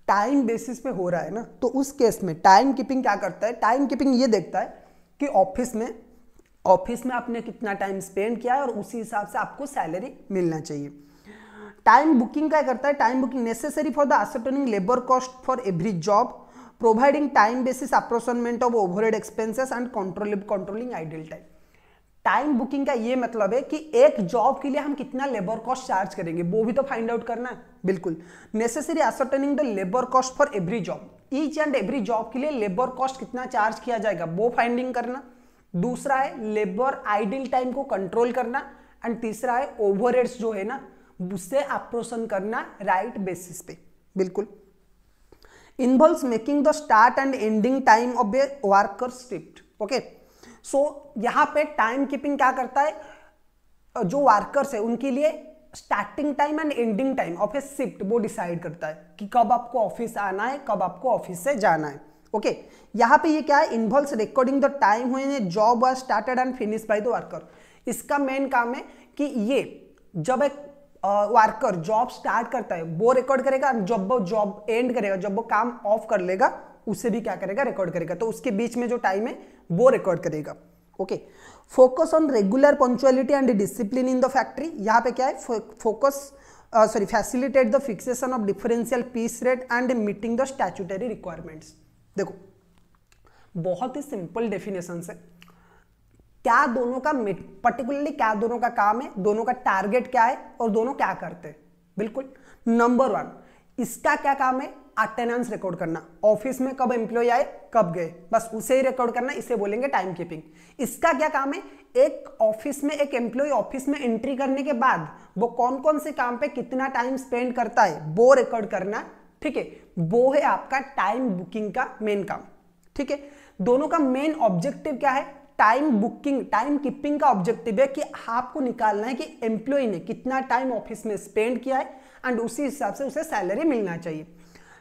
टाइम बेसिस पे हो रहा है ना, तो उस केस में टाइम कीपिंग क्या करता है, टाइम कीपिंग ये देखता है कि ऑफिस में आपने कितना टाइम स्पेंड किया है और उसी हिसाब से आपको सैलरी मिलना चाहिए। टाइम बुकिंग क्या करता है, time booking necessary for the ascertaining labour cost for every job, providing time basis approximate of overhead expenses and controlling idle time. Time booking का ये मतलब है कि एक जॉब के लिए हम कितना लेबर कॉस्ट चार्ज करेंगे वो भी तो फाइंड आउट करना है। बिल्कुल। Necessary ascertaining the labour cost for every job, each and every job के लिए लेबर कॉस्ट कितना चार्ज किया जाएगा वो फाइंडिंग करना। दूसरा है लेबर आइडल टाइम को कंट्रोल करना, एंड तीसरा है ओवरहेड्स जो है ना उससे अप्रोक्सीमेट करना राइट बेसिस पे। बिल्कुल। Involves making the start and ending time of a worker shift. Okay, so यहां पे टाइम कीपिंग क्या करता है, जो वर्कर्स है उनके लिए starting time and ending time of A shift वो डिसाइड करता है कि कब आपको ऑफिस आना है, कब आपको ऑफिस से जाना है। ओके, यहां पे ये क्या है, involves recording the time when A job was started and finished by the worker. इसका मेन काम है कि ये जब एक वर्कर जॉब स्टार्ट करता है वो रिकॉर्ड करेगा, जब वो जॉब एंड करेगा, जब वो काम ऑफ कर लेगा उसे भी क्या करेगा, रिकॉर्ड करेगा। तो उसके बीच में जो टाइम है वो रिकॉर्ड करेगा। Okay, focus on regular punctuality and discipline in the factory. यहाँ पे क्या है, facilitate the fixation of differential piece rate and meeting the statutory requirements. देखो बहुत ही सिंपल डेफिनेशन है, क्या दोनों का पर्टिकुलरली क्या दोनों का काम है, दोनों का टारगेट क्या है और दोनों क्या करते हैं। बिल्कुल। नंबर 1, इसका क्या काम है, अटेंडेंस रिकॉर्ड करना, ऑफिस में कब एम्प्लॉय आए कब गए बस उसे ही रिकॉर्ड करना, इसे बोलेंगे टाइम कीपिंग। इसका क्या काम है, एक ऑफिस में एक एम्प्लॉय ऑफिस में एंट्री करने के बाद वो कौन कौन से काम पे कितना टाइम स्पेंड करता है वो रिकॉर्ड करना, ठीक है, वो है आपका टाइम बुकिंग का मेन काम। ठीक है, दोनों का मेन ऑब्जेक्टिव क्या है, टाइम कीपिंग का ऑब्जेक्टिव है कि आपको निकालना है कि एम्प्लॉय ने कितना टाइम ऑफिस में स्पेंड किया है एंड उसी हिसाब से उसे सैलरी मिलना चाहिए।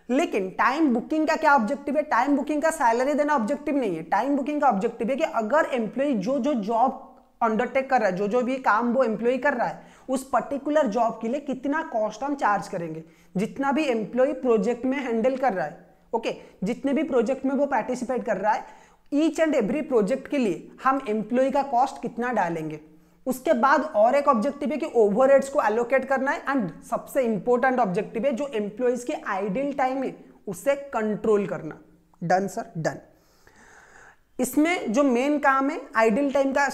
लेकिन टाइम बुकिंग का क्या ऑब्जेक्टिव है, टाइम बुकिंग का सैलरी देना ऑब्जेक्टिव नहीं है। टाइम बुकिंग का ऑब्जेक्टिव है कि अगर एम्प्लॉय जो जॉब अंडरटेक कर रहा है, जो भी काम वो एम्प्लॉय कर रहा है, उस पर्टिकुलर जॉब के लिए कितना कॉस्ट हम चार्ज करेंगे। जितना भी एम्प्लॉय प्रोजेक्ट में हैंडल कर रहा है, ओके, जितने भी प्रोजेक्ट में वो पार्टिसिपेट कर रहा है, ईच एंड एवरी प्रोजेक्ट के लिए हम एम्प्लॉय का कॉस्ट कितना डालेंगे। उसके बाद और एक ऑब्जेक्टिव है कि ओवरहेड्स को एलोकेट करना है, एंड सबसे इंपॉर्टेंट ऑब्जेक्टिव है जो एम्प्लॉयज की आइडल टाइम है उसे कंट्रोल करना। Done sir, done. इसमें जो मेन काम है आइडल टाइम का,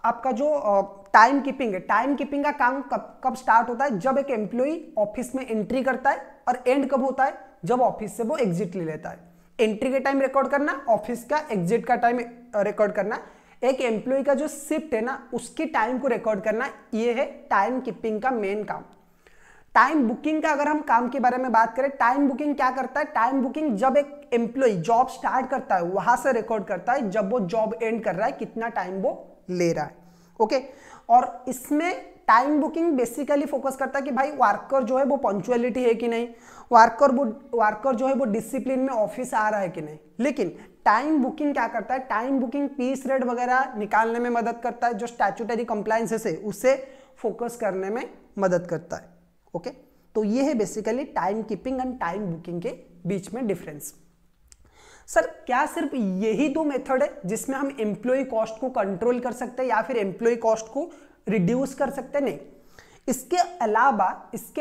आपका जो टाइम कीपिंग है, टाइम कीपिंग का काम कब स्टार्ट होता है, जब एक एम्प्लॉय ऑफिस में एंट्री करता है, और एंड कब होता है, जब ऑफिस से वो एग्जिट ले लेता है। एंट्री का टाइम रिकॉर्ड करना, ऑफिस का एग्जिट का टाइम रिकॉर्ड करना, एक एम्प्लॉय का जो शिफ्ट है ना उसकी टाइम को रिकॉर्ड करना, ये है टाइम कीपिंग का मेन काम। टाइम बुकिंग का अगर हम काम के बारे में बात करें, टाइम बुकिंग क्या करता है, टाइम बुकिंग जब एक एम्प्लॉय जॉब स्टार्ट करता है वहां से रिकॉर्ड करता है, जब वो जॉब एंड कर रहा है कितना टाइम वो ले रहा है। ओके, और इसमें टाइम बुकिंग बेसिकली फोकस करता है कि भाई वर्कर जो है वो पंक्चुअलिटी है कि नहीं, वर्कर जो है वो डिसिप्लिन में ऑफिस आ रहा है कि नहीं। लेकिन टाइम बुकिंग क्या करता है, टाइम बुकिंग पीस रेट वगैरह निकालने में मदद करता है, जो स्टैट्यूटरी कंप्लायंसेस है उसे फोकस करने में मदद करता है। ओके, तो ये है basically time keeping and time booking के बीच में डिफरेंस। सर क्या सिर्फ यही दो मेथड है जिसमें हम एम्प्लॉय कॉस्ट को कंट्रोल कर सकते हैं या फिर एम्प्लॉय कॉस्ट को रिड्यूस कर सकते हैं? नहीं, इसके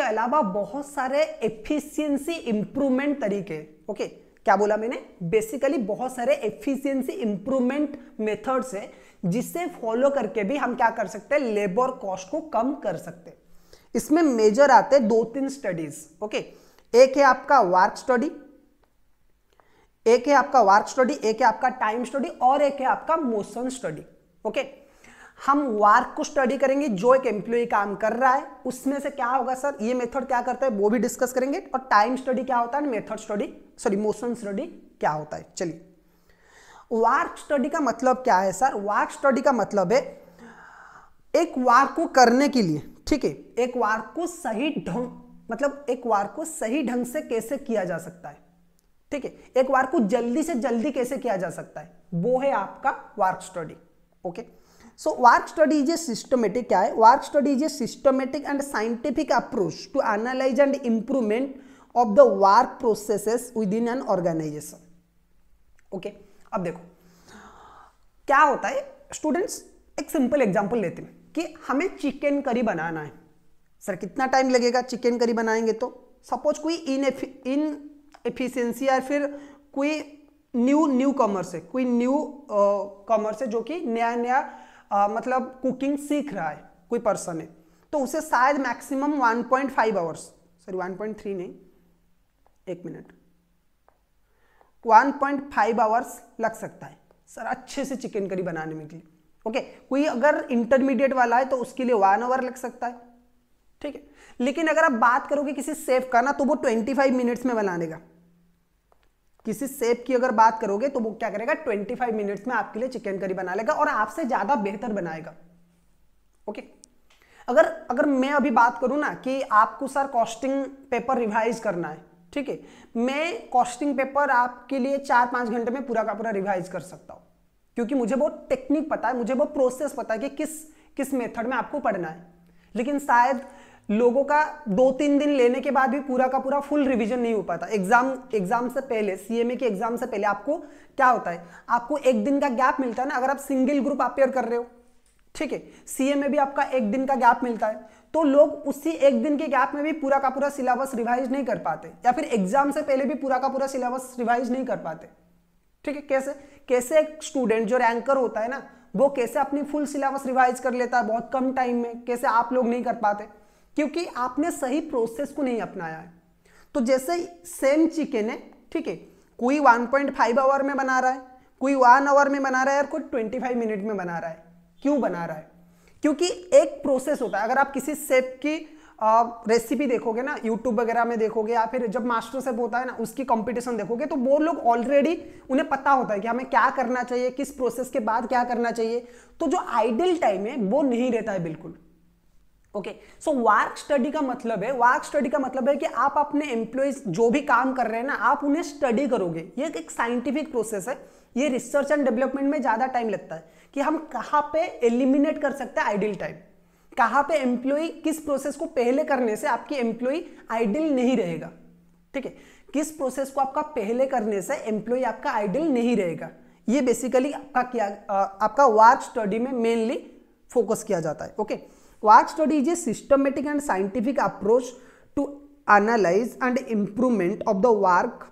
अलावा बहुत सारे एफिशिएंसी इंप्रूवमेंट तरीके। ओके, क्या बोला मैंने, बेसिकली बहुत सारे एफिशिएंसी इंप्रूवमेंट मेथड्स है जिसे फॉलो करके भी हम क्या कर सकते हैं, लेबर कॉस्ट को कम कर सकते हैं। इसमें मेजर आते हैं 2-3 स्टडीज। ओके, एक है आपका वर्क स्टडी, एक है आपका टाइम स्टडी और एक है आपका मोशन स्टडी। ओके, हम वर्क को स्टडी करेंगे, जो एक एम्प्लॉय काम कर रहा है उसमें से क्या होगा सर, ये मेथड क्या करता है वो भी डिस्कस करेंगे, और टाइम स्टडी क्या होता है, मोशन स्टडी क्या होता है। चलिए, वर्क स्टडी का मतलब क्या है सर? वर्क स्टडी का मतलब है एक वर्क को करने के लिए, ठीक है, एक वर्क को सही ढंग से कैसे किया जा सकता है, ठीक है, एक वर्क को जल्दी से जल्दी कैसे किया जा सकता है, वो है आपका work study. Okay, so work study is a systematic, क्या है, work study is a systematic and scientific approach to analyse and improvement of the work processes within an organisation. Okay, अब देखो क्या होता है स्टूडेंट्स, एक simple example लेते हैं कि हमें चिकन करी बनाना है। सर कितना टाइम लगेगा चिकन करी बनाएंगे? तो सपोज कोई इनएफिशिएंसी या फिर कोई न्यू कॉमर्स है, जो कि नया मतलब कुकिंग सीख रहा है, कोई पर्सन है, तो उसे शायद मैक्सिमम 1.5 आवर्स, सॉरी 1.3 नहीं, 1 मिनट, 1.5 आवर्स लग सकता है सर अच्छे से चिकन करी बनाने में के लिए। ओके, कोई अगर इंटरमीडिएट वाला है तो उसके लिए 1 आवर लग सकता है, ठीक है। लेकिन अगर आप बात करोगे किसी शेफ का ना, तो वो 25 मिनट्स में बना लेगा। किसी शेफ की अगर बात करोगे तो वो क्या करेगा, 25 मिनट्स में आपके लिए चिकन करी बना लेगा और आपसे ज्यादा बेहतर बनाएगा। ओके, अगर मैं अभी बात करूं ना कि आपको सर कॉस्टिंग पेपर रिवाइज करना है, ठीक है, मैं कॉस्टिंग पेपर आपके लिए 4-5 घंटे में पूरा का पूरा रिवाइज कर सकता हूं, क्योंकि मुझे वो टेक्निक पता है, मुझे वो प्रोसेस पता है कि किस मेथड में आपको पढ़ना है। लेकिन शायद लोगों का 2-3 दिन लेने के बाद भी पूरा का पूरा फुल रिवीजन नहीं हो पाता। एग्जाम से पहले, सीएमए के एग्जाम से पहले आपको क्या होता है, आपको 1 दिन का गैप मिलता है ना, अगर आप सिंगल ग्रुप अपेयर कर रहे हो, ठीक है, सीएमए भी आपका 1 दिन का गैप मिलता है, तो लोग उसी 1 दिन के गैप में भी पूरा का पूरा सिलेबस रिवाइज नहीं कर पाते, या फिर एग्जाम से पहले भी पूरा का पूरा सिलेबस रिवाइज नहीं कर पाते, ठीक है। कैसे एक स्टूडेंट जो रैंकर होता है ना, वो कैसे अपनी फुल सिलेबस रिवाइज कर लेता है बहुत कम टाइम में, कैसे आप लोग नहीं कर पाते, क्योंकि आपने सही प्रोसेस को नहीं अपनाया है। तो जैसे सेम चिकन है, ठीक है, कोई 1.5 आवर में बना रहा है, कोई 1 आवर में बना रहा है और कोई 25 मिनट में बना रहा है। क्यों बना रहा है? क्योंकि एक प्रोसेस होता है। अगर आप किसी शेफ की रेसिपी देखोगे ना, यूट्यूब वगैरह में देखोगे, या फिर जब मास्टर शेफ होता है ना, उसकी कंपटीशन देखोगे, तो वो लोग ऑलरेडी उन्हें पता होता है कि हमें क्या करना चाहिए, किस प्रोसेस के बाद क्या करना चाहिए। तो जो आइडियल टाइम है वो नहीं रहता है बिल्कुल। ओके, सो वर्क स्टडी का मतलब है कि आप अपने एम्प्लॉइज जो भी काम कर रहे हैं ना, आप उन्हें स्टडी करोगे। ये एक साइंटिफिक प्रोसेस है, ये रिसर्च एंड डेवलपमेंट में ज्यादा टाइम लगता है कि हम कहां पे एलिमिनेट कर सकते हैं आइडियल टाइम, कहां पे एम्प्लॉय किस प्रोसेस को पहले करने से आपकी एम्प्लॉय आइडियल नहीं रहेगा, ठीक है, किस प्रोसेस को आपका पहले करने से एम्प्लॉय आपका आइडियल नहीं रहेगा। ये बेसिकली आपका वर्क स्टडी में मेनली फोकस किया जाता है। Okay, work study is a systematic and scientific approach to analyse and improvement of the work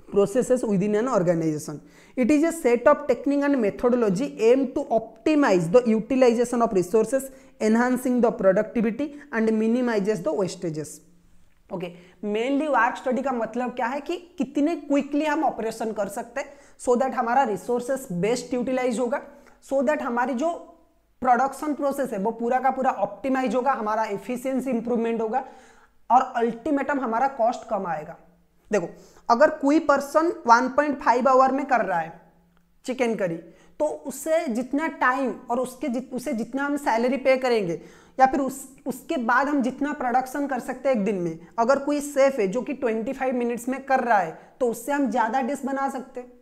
processes within an organization. It is a set of technique and methodology aimed to optimize the utilization of resources, enhancing the productivity and minimizes the wastages. Okay, mainly work study का मतलब क्या है कि कितने quickly हम operation कर सकते हैं, सो दैट हमारा रिसोर्सेस बेस्ट यूटिलाइज होगा, सो दैट हमारी जो प्रोडक्शन प्रोसेस है वो पूरा का पूरा ऑप्टिमाइज होगा, हमारा एफिशिएंसी इंप्रूवमेंट होगा और अल्टीमेटम हमारा कॉस्ट कम आएगा। देखो, अगर कोई पर्सन 1.5 आवर में कर रहा है चिकन करी, तो उससे जितना टाइम और उसे जितना हम सैलरी पे करेंगे या फिर उसके बाद हम जितना प्रोडक्शन कर सकते हैं एक दिन में, अगर कोई सेफ है जो कि 25 मिनट्स में कर रहा है तो उससे हम ज्यादा डिश बना सकते हैं।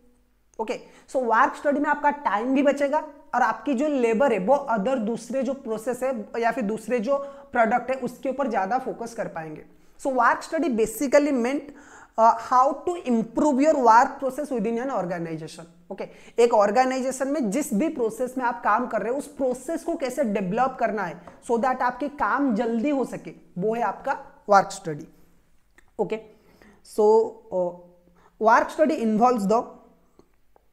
ओके, सो वर्क स्टडी में आपका टाइम भी बचेगा और आपकी जो लेबर है वो अदर दूसरे जो प्रोसेस है या फिर दूसरे जो प्रोडक्ट है उसके ऊपर ज्यादा फोकस कर पाएंगे। So work study basically meant how to improve your work process within an organisation. Okay, एक ऑर्गेनाइजेशन में जिस भी प्रोसेस में आप काम कर रहे हो उस प्रोसेस को कैसे डेवलप करना है सो दैट आपके काम जल्दी हो सके, वो है आपका work study. Okay, so work study involves the,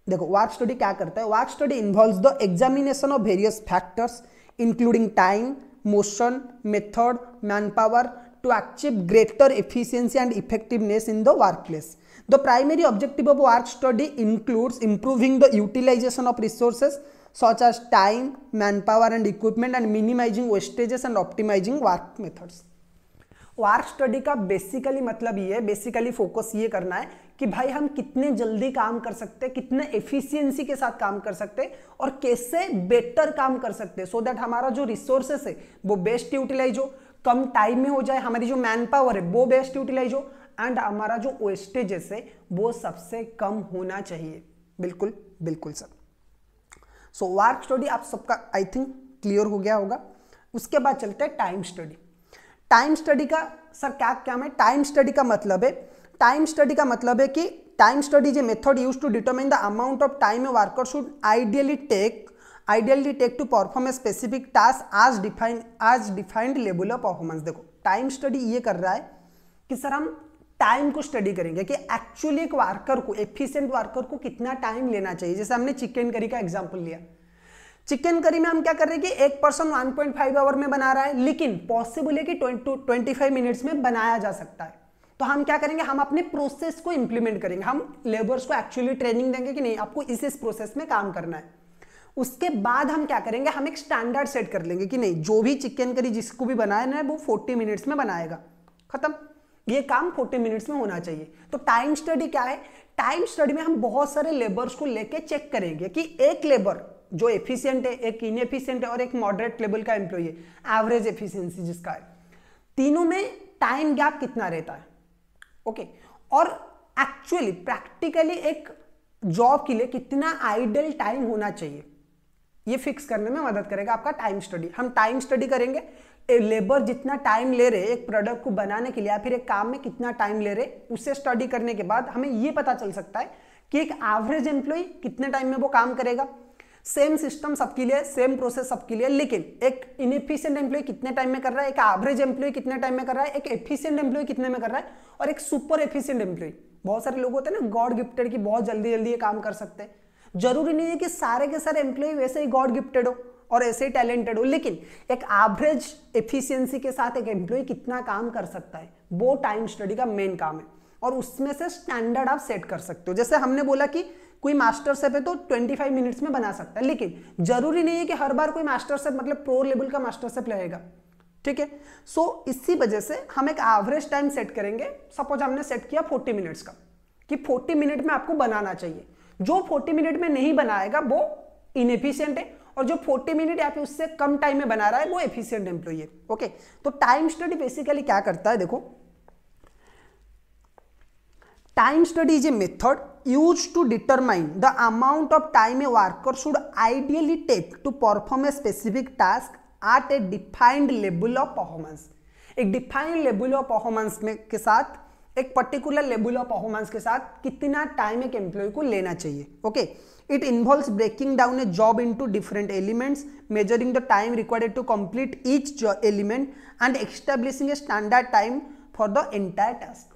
देखो वर्क स्टडी क्या करता है, work study involves the examination of various factors including time, motion, method, man power to achieve greater efficiency and effectiveness in the workplace. The primary objective of work study includes improving the utilization of resources such as time, manpower and equipment and minimizing wastages and optimizing work methods. Work study का basically मतलब ये है, basically focus ये करना है कि भाई हम कितने जल्दी काम कर सकते हैं, कितने एफिशिएंसी के साथ काम कर सकते हैं और कैसे बेटर काम कर सकते हैं सो दैट हमारा जो रिसोर्सेस है वो बेस्ट यूटिलाइज हो, कम टाइम में हो जाए, हमारी जो मैन पावर है वो बेस्ट यूटिलाइज हो एंड हमारा जो वेस्टेजेस है वो सबसे कम होना चाहिए। बिल्कुल बिल्कुल सर। सो वर्क स्टडी आप सबका आई थिंक क्लियर हो गया होगा। उसके बाद चलते हैं टाइम स्टडी। टाइम स्टडी का सर क्या है? टाइम स्टडी का मतलब है, टाइम स्टडी का मतलब है कि time study is a method used to determine the amount of time a worker should ideally take to perform a specific task as defined level of performance. देखो time study ये कर रहा है कि सर हम टाइम को study करेंगे कि एक्चुअली एक वर्कर को, एफिशिएंट वर्कर को कितना टाइम लेना चाहिए। जैसे हमने चिकन करी का एग्जांपल लिया, चिकन करी में हम क्या कर रहे हैं कि एक पर्सन 1.5 आवर में बना रहा है, लेकिन पॉसिबल है कि 25 मिनट्स में बनाया जा सकता है। तो हम क्या करेंगे, हम अपने प्रोसेस को इंप्लीमेंट करेंगे, हम लेबर्स को एक्चुअली ट्रेनिंग देंगे कि नहीं आपको इस प्रोसेस में काम करना है। उसके बाद हम क्या करेंगे, हम एक स्टैंडर्ड सेट कर लेंगे कि नहीं जो भी चिकन करी जिसको भी बनाया है वो 40 मिनट्स में बनाएगा, खत्म, ये काम 40 मिनट्स में होना चाहिए। तो टाइम स्टडी क्या है? टाइम स्टडी में हम बहुत सारे लेबर्स को लेके चेक करेंगे कि एक लेबर जो एफिशिएंट है, एक इनएफिशिएंट है और एक मॉडरेट लेवल का एम्प्लॉई है, एवरेज एफिशिएंसी जिसका है, तीनों में टाइम गैप कितना रहता है। ओके, और एक्चुअली प्रैक्टिकली एक जॉब के लिए कितना आइडल टाइम होना चाहिए ये फिक्स करने में मदद करेगा आपका टाइम स्टडी। हम टाइम स्टडी करेंगे, लेबर जितना टाइम ले रहे एक प्रोडक्ट को बनाने के लिए या फिर एक काम में कितना टाइम ले रहे, उसे स्टडी करने के बाद हमें यह पता चल सकता है कि एक एवरेज एम्प्लॉय कितने टाइम में वो काम करेगा। सेम सिस्टम सबके लिए, सेम प्रोसेस सबके लिए, लेकिन एक इनएफिशिएंट एम्प्लॉय कितने टाइम में कर रहा है, एक एवरेज एम्प्लॉय कितने टाइम में कर रहा है, एक एफिशिएंट एम्प्लॉय कितने में कर रहा है और एक सुपर एफिशिएंट एम्प्लॉय। बहुत सारे लोग होते हैं ना गॉड गिफ्टेड की बहुत जल्दी जल्दी ये काम कर सकते हैं। जरूरी नहीं है कि सारे के सारे एम्प्लॉय वैसे ही गॉड गिफ्टेड हो और ऐसे ही टैलेंटेड हो, लेकिन एक एवरेज एफिशिएंसी के साथ एक एम्प्लॉय कितना काम कर सकता है वो टाइम स्टडी का मेन काम है और उसमें से स्टैंडर्ड आप सेट कर सकते हो। जैसे हमने बोला कि कोई मास्टर शेफ है तो 25 मिनट्स में बना सकता है, लेकिन जरूरी नहीं है कि हर बार कोई मास्टर शेफ मतलब प्रो लेवल का मास्टर शेफ रहेगा, ठीक है। सो इसी वजह से हम एक एवरेज टाइम सेट करेंगे। सपोज हमने सेट किया 40 मिनट्स का कि 40 मिनट में आपको बनाना चाहिए। जो 40 मिनट में नहीं बनाएगा वो इनएफिशिएंट है और जो 40 मिनट या फिर उससे कम टाइम में बना रहा है वो एफिशिएंट एम्प्लॉय है। ओके, तो टाइम स्टडी बेसिकली क्या करता है, देखो time study is a method used to determine the amount of time a worker should ideally take to perform a specific task at a defined level of performance. एक defined level of performance में के साथ, एक particular level of performance के साथ कितना time एक employ को लेना चाहिए। Okay, it involves breaking down a job into different elements, measuring the time required to complete each element and establishing a standard time for the entire task.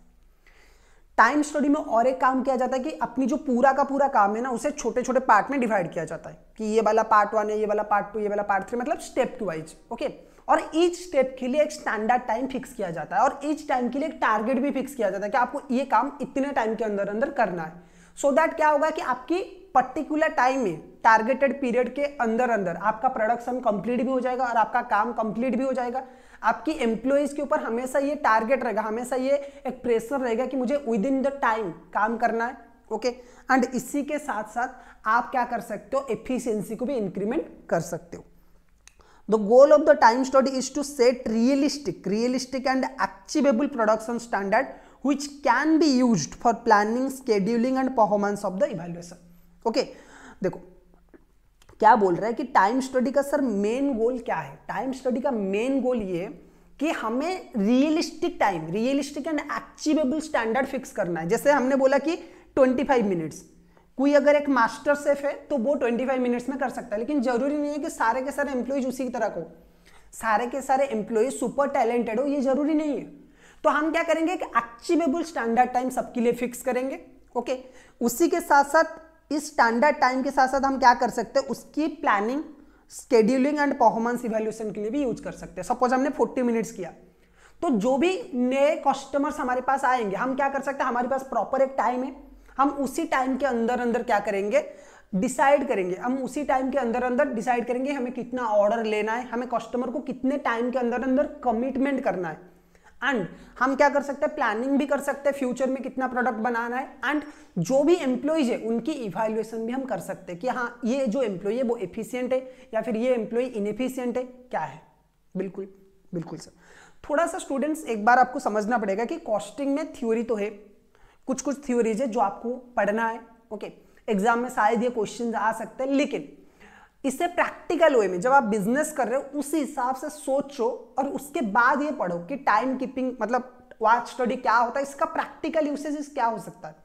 Time study में और एक काम किया जाता है कि अपनी जो पूरा का पूरा काम है ना उसे छोटे छोटे पार्ट में डिवाइड किया जाता है कि ये वाला पार्ट 1 है, ये वाला पार्ट 2, ये वाला पार्ट 3, मतलब स्टेप वाइज। ओके, और ईच स्टेप के लिए एक स्टैंडर्ड टाइम फिक्स किया जाता है और ईच टाइम के लिए एक टारगेट भी फिक्स किया जाता है कि आपको ये काम इतने टाइम के अंदर अंदर करना है। सो दैट क्या होगा कि आपकी पर्टिकुलर टाइम में टारगेटेड पीरियड के अंदर अंदर आपका प्रोडक्शन कंप्लीट भी हो जाएगा और आपका काम कंप्लीट भी हो जाएगा। आपकी एम्प्लॉइज के ऊपर हमेशा ये टारगेट रहेगा, हमेशा ये एक प्रेशर रहेगा कि मुझे विद इन द टाइम काम करना है ओके। एंड इसी के साथ साथ आप क्या कर सकते हो, एफिशिएंसी को भी इंक्रीमेंट कर सकते हो। The goal of the time study is to set realistic and achievable production standard which can be used for planning, scheduling and performance of the evaluation. Okay, देखो क्या बोल रहा है कि टाइम स्टडी का सर मेन गोल क्या है। Time study का मेन गोल ये कि हमें realistic and achievable standard fix करना है। जैसे हमने बोला कि 25 मिनट्स, कोई अगर एक मास्टर शेफ है तो वो 25 मिनट्स में कर सकता है, लेकिन जरूरी नहीं है कि सारे के सारे एम्प्लॉइज उसी की तरह को, सारे के सारे एम्प्लॉइज सुपर टैलेंटेड हो, ये जरूरी नहीं है। तो हम क्या करेंगे कि अचीवेबल स्टैंडर्ड टाइम सबके लिए फिक्स करेंगे। ओके, उसी के साथ साथ इस स्टैंडर्ड टाइम के साथ साथ हम क्या कर सकते हैं, उसकी planning, scheduling and performance evaluation के लिए भी यूज कर सकते हैं। सपोज हमने 40 मिनट्स किया, तो जो भी नए कस्टमर्स हमारे पास आएंगे, हम क्या कर सकते हैं, हमारे पास प्रॉपर एक टाइम है, हम उसी टाइम के अंदर अंदर क्या करेंगे, डिसाइड करेंगे, हम उसी टाइम के अंदर अंदर डिसाइड करेंगे हमें कितना ऑर्डर लेना है, हमें कस्टमर को कितने टाइम के अंदर अंदर कमिटमेंट करना है। एंड हम क्या कर सकते हैं, प्लानिंग भी कर सकते हैं फ्यूचर में कितना प्रोडक्ट बनाना है। एंड जो भी एम्प्लॉइज है उनकी इवैल्यूएशन भी हम कर सकते हैं कि हाँ ये जो एम्प्लॉय है वो एफिशिएंट है या फिर ये एम्प्लॉय इनएफिशिएंट है, क्या है। बिल्कुल बिल्कुल सर। थोड़ा सा स्टूडेंट्स एक बार आपको समझना पड़ेगा कि कॉस्टिंग में थ्योरी तो है, कुछ कुछ थ्योरीज है जो आपको पढ़ना है। ओके, एग्जाम में शायद ये क्वेश्चन आ सकते हैं, लेकिन इसे प्रैक्टिकल वे में जब आप बिजनेस कर रहे हो उसी हिसाब से सोचो और उसके बाद ये पढ़ो कि टाइम कीपिंग मतलब वॉच स्टडी क्या होता है, इसका प्रैक्टिकल यूसेज क्या हो सकता है।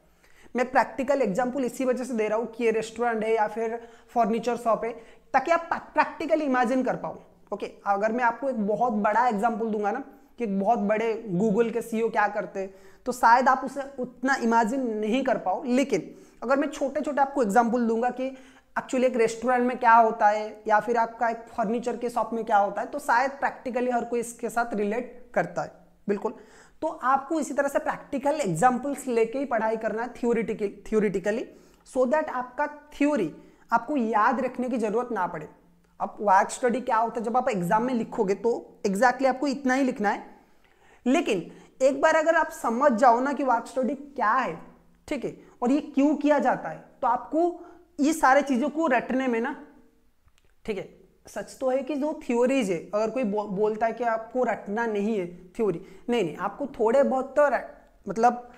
मैं प्रैक्टिकल एग्जांपल इसी वजह से दे रहा हूँ कि ये रेस्टोरेंट है या फिर फर्नीचर शॉप है, ताकि आप प्रैक्टिकली इमेजिन कर पाओ। ओके, अगर मैं आपको एक बहुत बड़ा एग्जाम्पल दूंगा ना कि बहुत बड़े गूगल के सीईओ क्या करते, तो शायद आप उसे उतना इमेजिन नहीं कर पाओ। लेकिन अगर मैं छोटे छोटे आपको एग्जाम्पल दूंगा कि एक्चुअली एक रेस्टोरेंट में क्या होता है या फिर आपका एक फर्नीचर के शॉप में क्या होता है, तो शायद प्रैक्टिकली हर कोई इसके साथ रिलेट करता है। बिल्कुल, तो आपको इसी तरह से प्रैक्टिकल एग्जांपल्स लेके ही पढ़ाई करना है थ्योरेटिकली, सो दैट आपका थ्योरी आपको याद रखने की जरूरत ना पड़े। अब वाक स्टडी क्या होता है, जब आप एग्जाम में लिखोगे तो एग्जैक्टली आपको इतना ही लिखना है, लेकिन एक बार अगर आप समझ जाओ ना कि वाक स्टडी क्या है, ठीक है, और ये क्यों किया जाता है, तो आपको ये सारे चीजों को रटने में ना, ठीक है, सच तो है कि जो थ्योरीज है, अगर कोई बोलता है कि आपको रटना नहीं है थ्योरी, नहीं, आपको थोड़े बहुत तो मतलब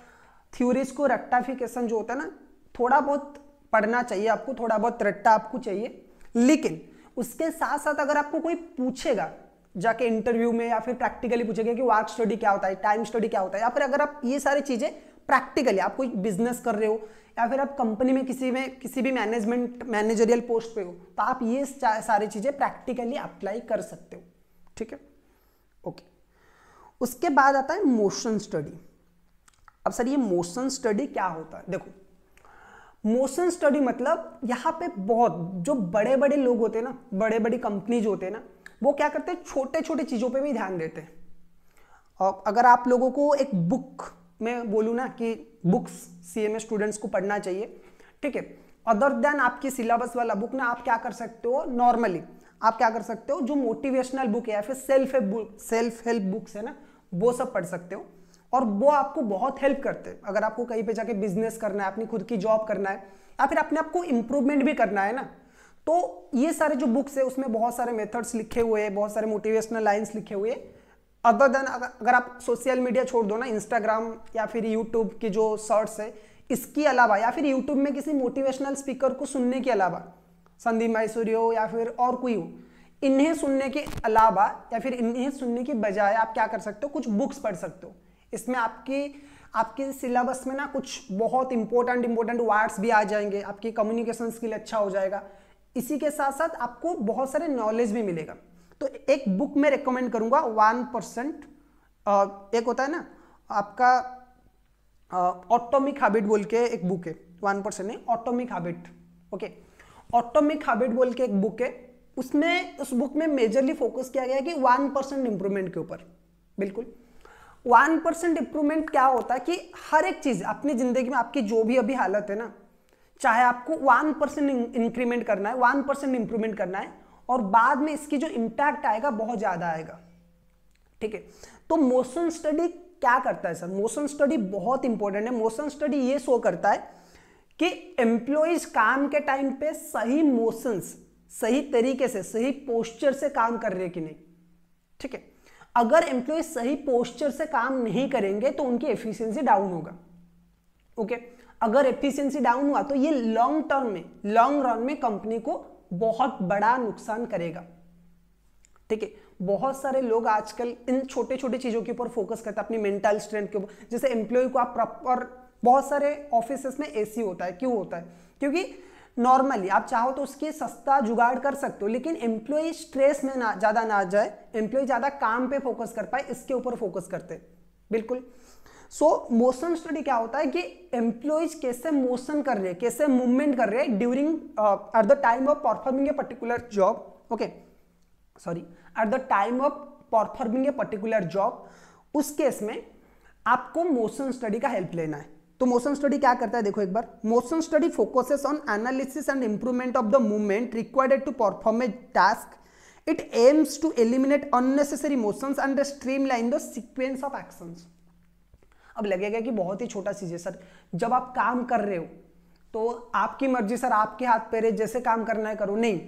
थ्योरीज को रट्टाफिकेशन जो होता है ना, थोड़ा बहुत पढ़ना चाहिए आपको, थोड़ा बहुत रट्टा आपको चाहिए। लेकिन उसके साथ साथ अगर आपको कोई पूछेगा जाके इंटरव्यू में या फिर प्रैक्टिकली पूछेगा कि वर्क स्टडी क्या होता है, टाइम स्टडी क्या होता है, या फिर अगर आप ये सारी चीजें प्रैक्टिकली आप कोई बिजनेस कर रहे हो या फिर आप कंपनी में किसी भी मैनेजरियल पोस्ट पे हो, तो आप ये सारी चीजें प्रैक्टिकली अप्लाई कर सकते हो। ठीक है, ओके। उसके बाद आता है मोशन स्टडी। अब सर ये मोशन स्टडी क्या होता है? देखो, मोशन स्टडी मतलब यहाँ पे बहुत जो बड़े बड़े लोग होते हैं ना, बड़े बड़ी कंपनीज होते हैं ना, वो क्या करते हैं, छोटे छोटे चीजों पे भी ध्यान देते हैं। और अगर आप लोगों को एक बुक में बोलूँ ना कि बुक्स सीएमए स्टूडेंट्स को पढ़ना चाहिए, ठीक है, अदर देन आपकी सिलेबस वाला बुक ना, आप क्या कर सकते हो, नॉर्मली आप क्या कर सकते हो, जो मोटिवेशनल बुक है या फिर सेल्फ हेल्प बुक्स है ना, वो सब पढ़ सकते हो, और वो आपको बहुत हेल्प करते हैं। अगर आपको कहीं पे जाके बिजनेस करना है, अपनी खुद की जॉब करना है, या फिर अपने आप को इंप्रूवमेंट भी करना है ना, तो ये सारे जो बुक्स है उसमें बहुत सारे मेथड्स लिखे हुए हैं, बहुत सारे मोटिवेशनल लाइंस लिखे हुए हैं। अदर देन अगर आप सोशल मीडिया छोड़ दो ना, इंस्टाग्राम या फिर यूट्यूब की जो शॉर्ट्स है, इसके अलावा या फिर यूट्यूब में किसी मोटिवेशनल स्पीकर को सुनने के अलावा, संदीप माहेश्वरी हो या फिर और कोई हो, इन्हें सुनने के अलावा या फिर इन्हें सुनने की बजाय आप क्या कर सकते हो, कुछ बुक्स पढ़ सकते हो। इसमें आपके सिलेबस में ना कुछ बहुत इंपॉर्टेंट वर्ड्स भी आ जाएंगे, आपकी कम्युनिकेशन स्किल अच्छा हो जाएगा, इसी के साथ साथ आपको बहुत सारे नॉलेज भी मिलेगा। तो एक बुक में रेकमेंड करूंगा 1%, एक होता है ना आपका ऑटोमिक हैबिट बोल के एक बुक है, 1% नहीं, atomic habit, okay, atomic habit बोल के एक बुक है। उसमें उस बुक में मेजरली फोकस किया गया है कि 1% इंप्रूवमेंट के ऊपर। बिल्कुल 1% इंप्रूवमेंट क्या होता है कि हर एक चीज अपनी जिंदगी में आपकी जो भी अभी हालत है ना, चाहे आपको 1% इंक्रीमेंट करना है, 1% इंप्रूवमेंट करना है, और बाद में इसकी जो इंपैक्ट आएगा बहुत ज्यादा आएगा। ठीक है, तो मोशन स्टडी क्या करता है सर? मोशन स्टडी बहुत इंपॉर्टेंट है। मोशन स्टडी ये शो करता है कि एम्प्लॉइज काम के टाइम पे सही मोशंस, सही तरीके से, सही पोस्चर से काम कर रहे कि नहीं। ठीक है, अगर एम्प्लॉय सही पोस्चर से काम नहीं करेंगे तो उनकी एफिशिएंसी डाउन होगा। ओके, अगर एफिशिएंसी डाउन हुआ तो ये लॉन्ग टर्म में, लॉन्ग रन में कंपनी को बहुत बड़ा नुकसान करेगा। ठीक है, बहुत सारे लोग आजकल इन छोटे छोटे चीजों के ऊपर फोकस करते हैं, अपनी मेंटल स्ट्रेंथ के ऊपर। जैसे एम्प्लॉय को आप प्रॉपर, बहुत सारे ऑफिसेस में एसी होता है, क्यों होता है? क्योंकि नॉर्मली आप चाहो तो उसकी सस्ता जुगाड़ कर सकते हो, लेकिन एम्प्लॉय स्ट्रेस में ज्यादा ना जाए, एम्प्लॉय ज्यादा काम पे फोकस कर पाए, इसके ऊपर फोकस करते हैं। बिल्कुल। सो मोशन स्टडी क्या होता है कि एम्प्लॉयज कैसे मोशन कर रहे हैं, कैसे मूवमेंट कर रहे हैं during at the time of performing A particular job. Okay, sorry, at the time of performing A particular job. उस केस में आपको मोशन स्टडी का हेल्प लेना है। तो मोशन स्टडी क्या करता है, देखो एक बार। Motion study focuses on analysis and improvement of the movement required to perform a task. It aims to eliminate unnecessary motions and streamline the sequence of actions. अब लगेगा कि बहुत ही छोटा चीज है सर, जब आप काम कर रहे हो तो आपकी मर्जी सर, आपके हाथ पैर जैसे काम करना है करो, नहीं।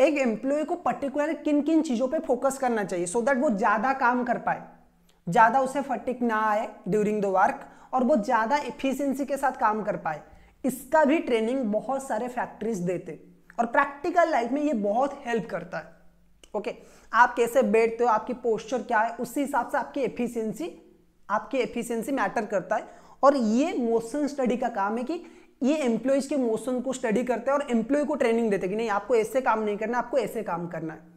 एक एम्प्लॉय को पर्टिकुलर किन किन चीजों पे फोकस करना चाहिए सो दैट वो ज्यादा काम कर पाए, ज्यादा उसे फटीग ना आए ड्यूरिंग द वर्क, और वो ज्यादा एफिशिएंसी के साथ काम कर पाए। इसका भी ट्रेनिंग बहुत सारे फैक्ट्रीज देते और प्रैक्टिकल लाइफ में ये बहुत हेल्प करता है। ओके, आप कैसे बैठते हो, आपकी पोस्चर क्या है, उसी हिसाब से आपकी एफिशिएंसी मैटर करता है। और ये मोशन स्टडी का काम है कि ये एम्प्लॉयज के मोशन को स्टडी करते हैं और एम्प्लॉय को ट्रेनिंग देते हैं कि नहीं, आपको ऐसे काम नहीं करना, आपको ऐसे काम करना है।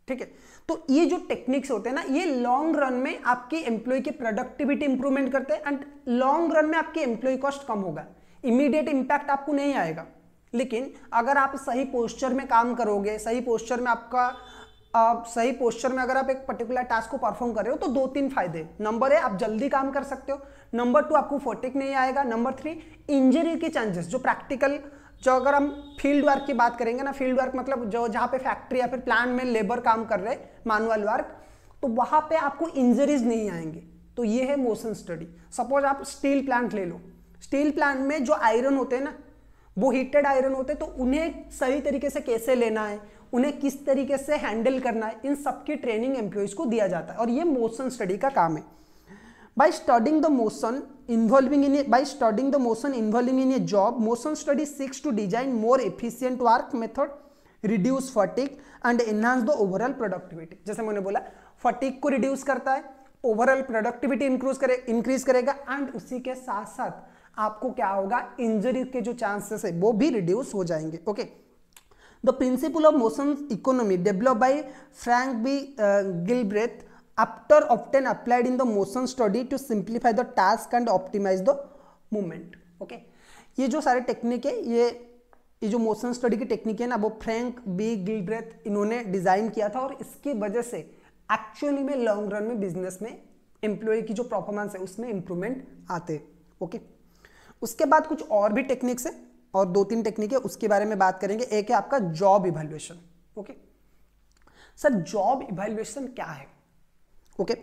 ठीक है, तो ये जो टेक्निक्स होते हैं ना, ये लॉन्ग रन में आपकी एम्प्लॉय की प्रोडक्टिविटी इंप्रूवमेंट करते हैं एंड लॉन्ग रन में आपकी एम्प्लॉय कॉस्ट कम होगा। इमीडिएट इंपैक्ट आपको नहीं आएगा, लेकिन अगर आप सही पोस्चर में काम करोगे, सही पोस्चर में अगर आप एक पर्टिकुलर टास्क को परफॉर्म कर रहे हो तो 2-3 फायदे। नंबर 1, आप जल्दी काम कर सकते हो। नंबर 2, आपको फटीग नहीं आएगा। नंबर 3, इंजरी के चांसेस, जो प्रैक्टिकल, जो अगर हम फील्ड वर्क की बात करेंगे ना, फील्ड वर्क मतलब जो जहाँ पे फैक्ट्री या फिर प्लांट में लेबर काम कर रहे हैं, मैनुअल वर्क, तो वहां पे आपको इंजरीज नहीं आएंगे। तो ये है मोशन स्टडी। सपोज आप स्टील प्लांट ले लो, स्टील प्लांट में जो आयरन होते हैं ना, वो हीटेड आयरन होते हैं, तो उन्हें सही तरीके से कैसे लेना है, उन्हें किस तरीके से हैंडल करना है, इन सब की ट्रेनिंग एम्प्लॉयज को दिया जाता है और ये मोशन स्टडी का काम है। By studying the motion involving in a job, motion study seeks to design more efficient work method, reduce fatigue and enhance the overall productivity. जैसे मैंने बोला, fatigue को reduce करता है, overall productivity increase करेगा एंड उसी के साथ साथ आपको क्या होगा, इंजरी के जो चांसेस है वो भी reduce हो जाएंगे। Okay, The principle of motion economy developed by Frank B. Gilbreth after often applied in the motion study to simplify the task and optimize the movement. Okay, ये जो सारे टेक्निक है, ये जो मोशन स्टडी की technique है ना, वो फ्रैंक बी गिलब्रेथ इन्होंने डिजाइन किया था और इसकी वजह से एक्चुअली में लॉन्ग रन में बिजनेस में एम्प्लॉय की जो परफॉर्मेंस है उसमें इंप्रूवमेंट आते हैं। ओके, उसके बाद कुछ और भी टेक्निक्स है और 2-3 टेक्निक है, उसके बारे में बात करेंगे। एक है आपका job evaluation. Okay sir, job evaluation क्या है? ओके,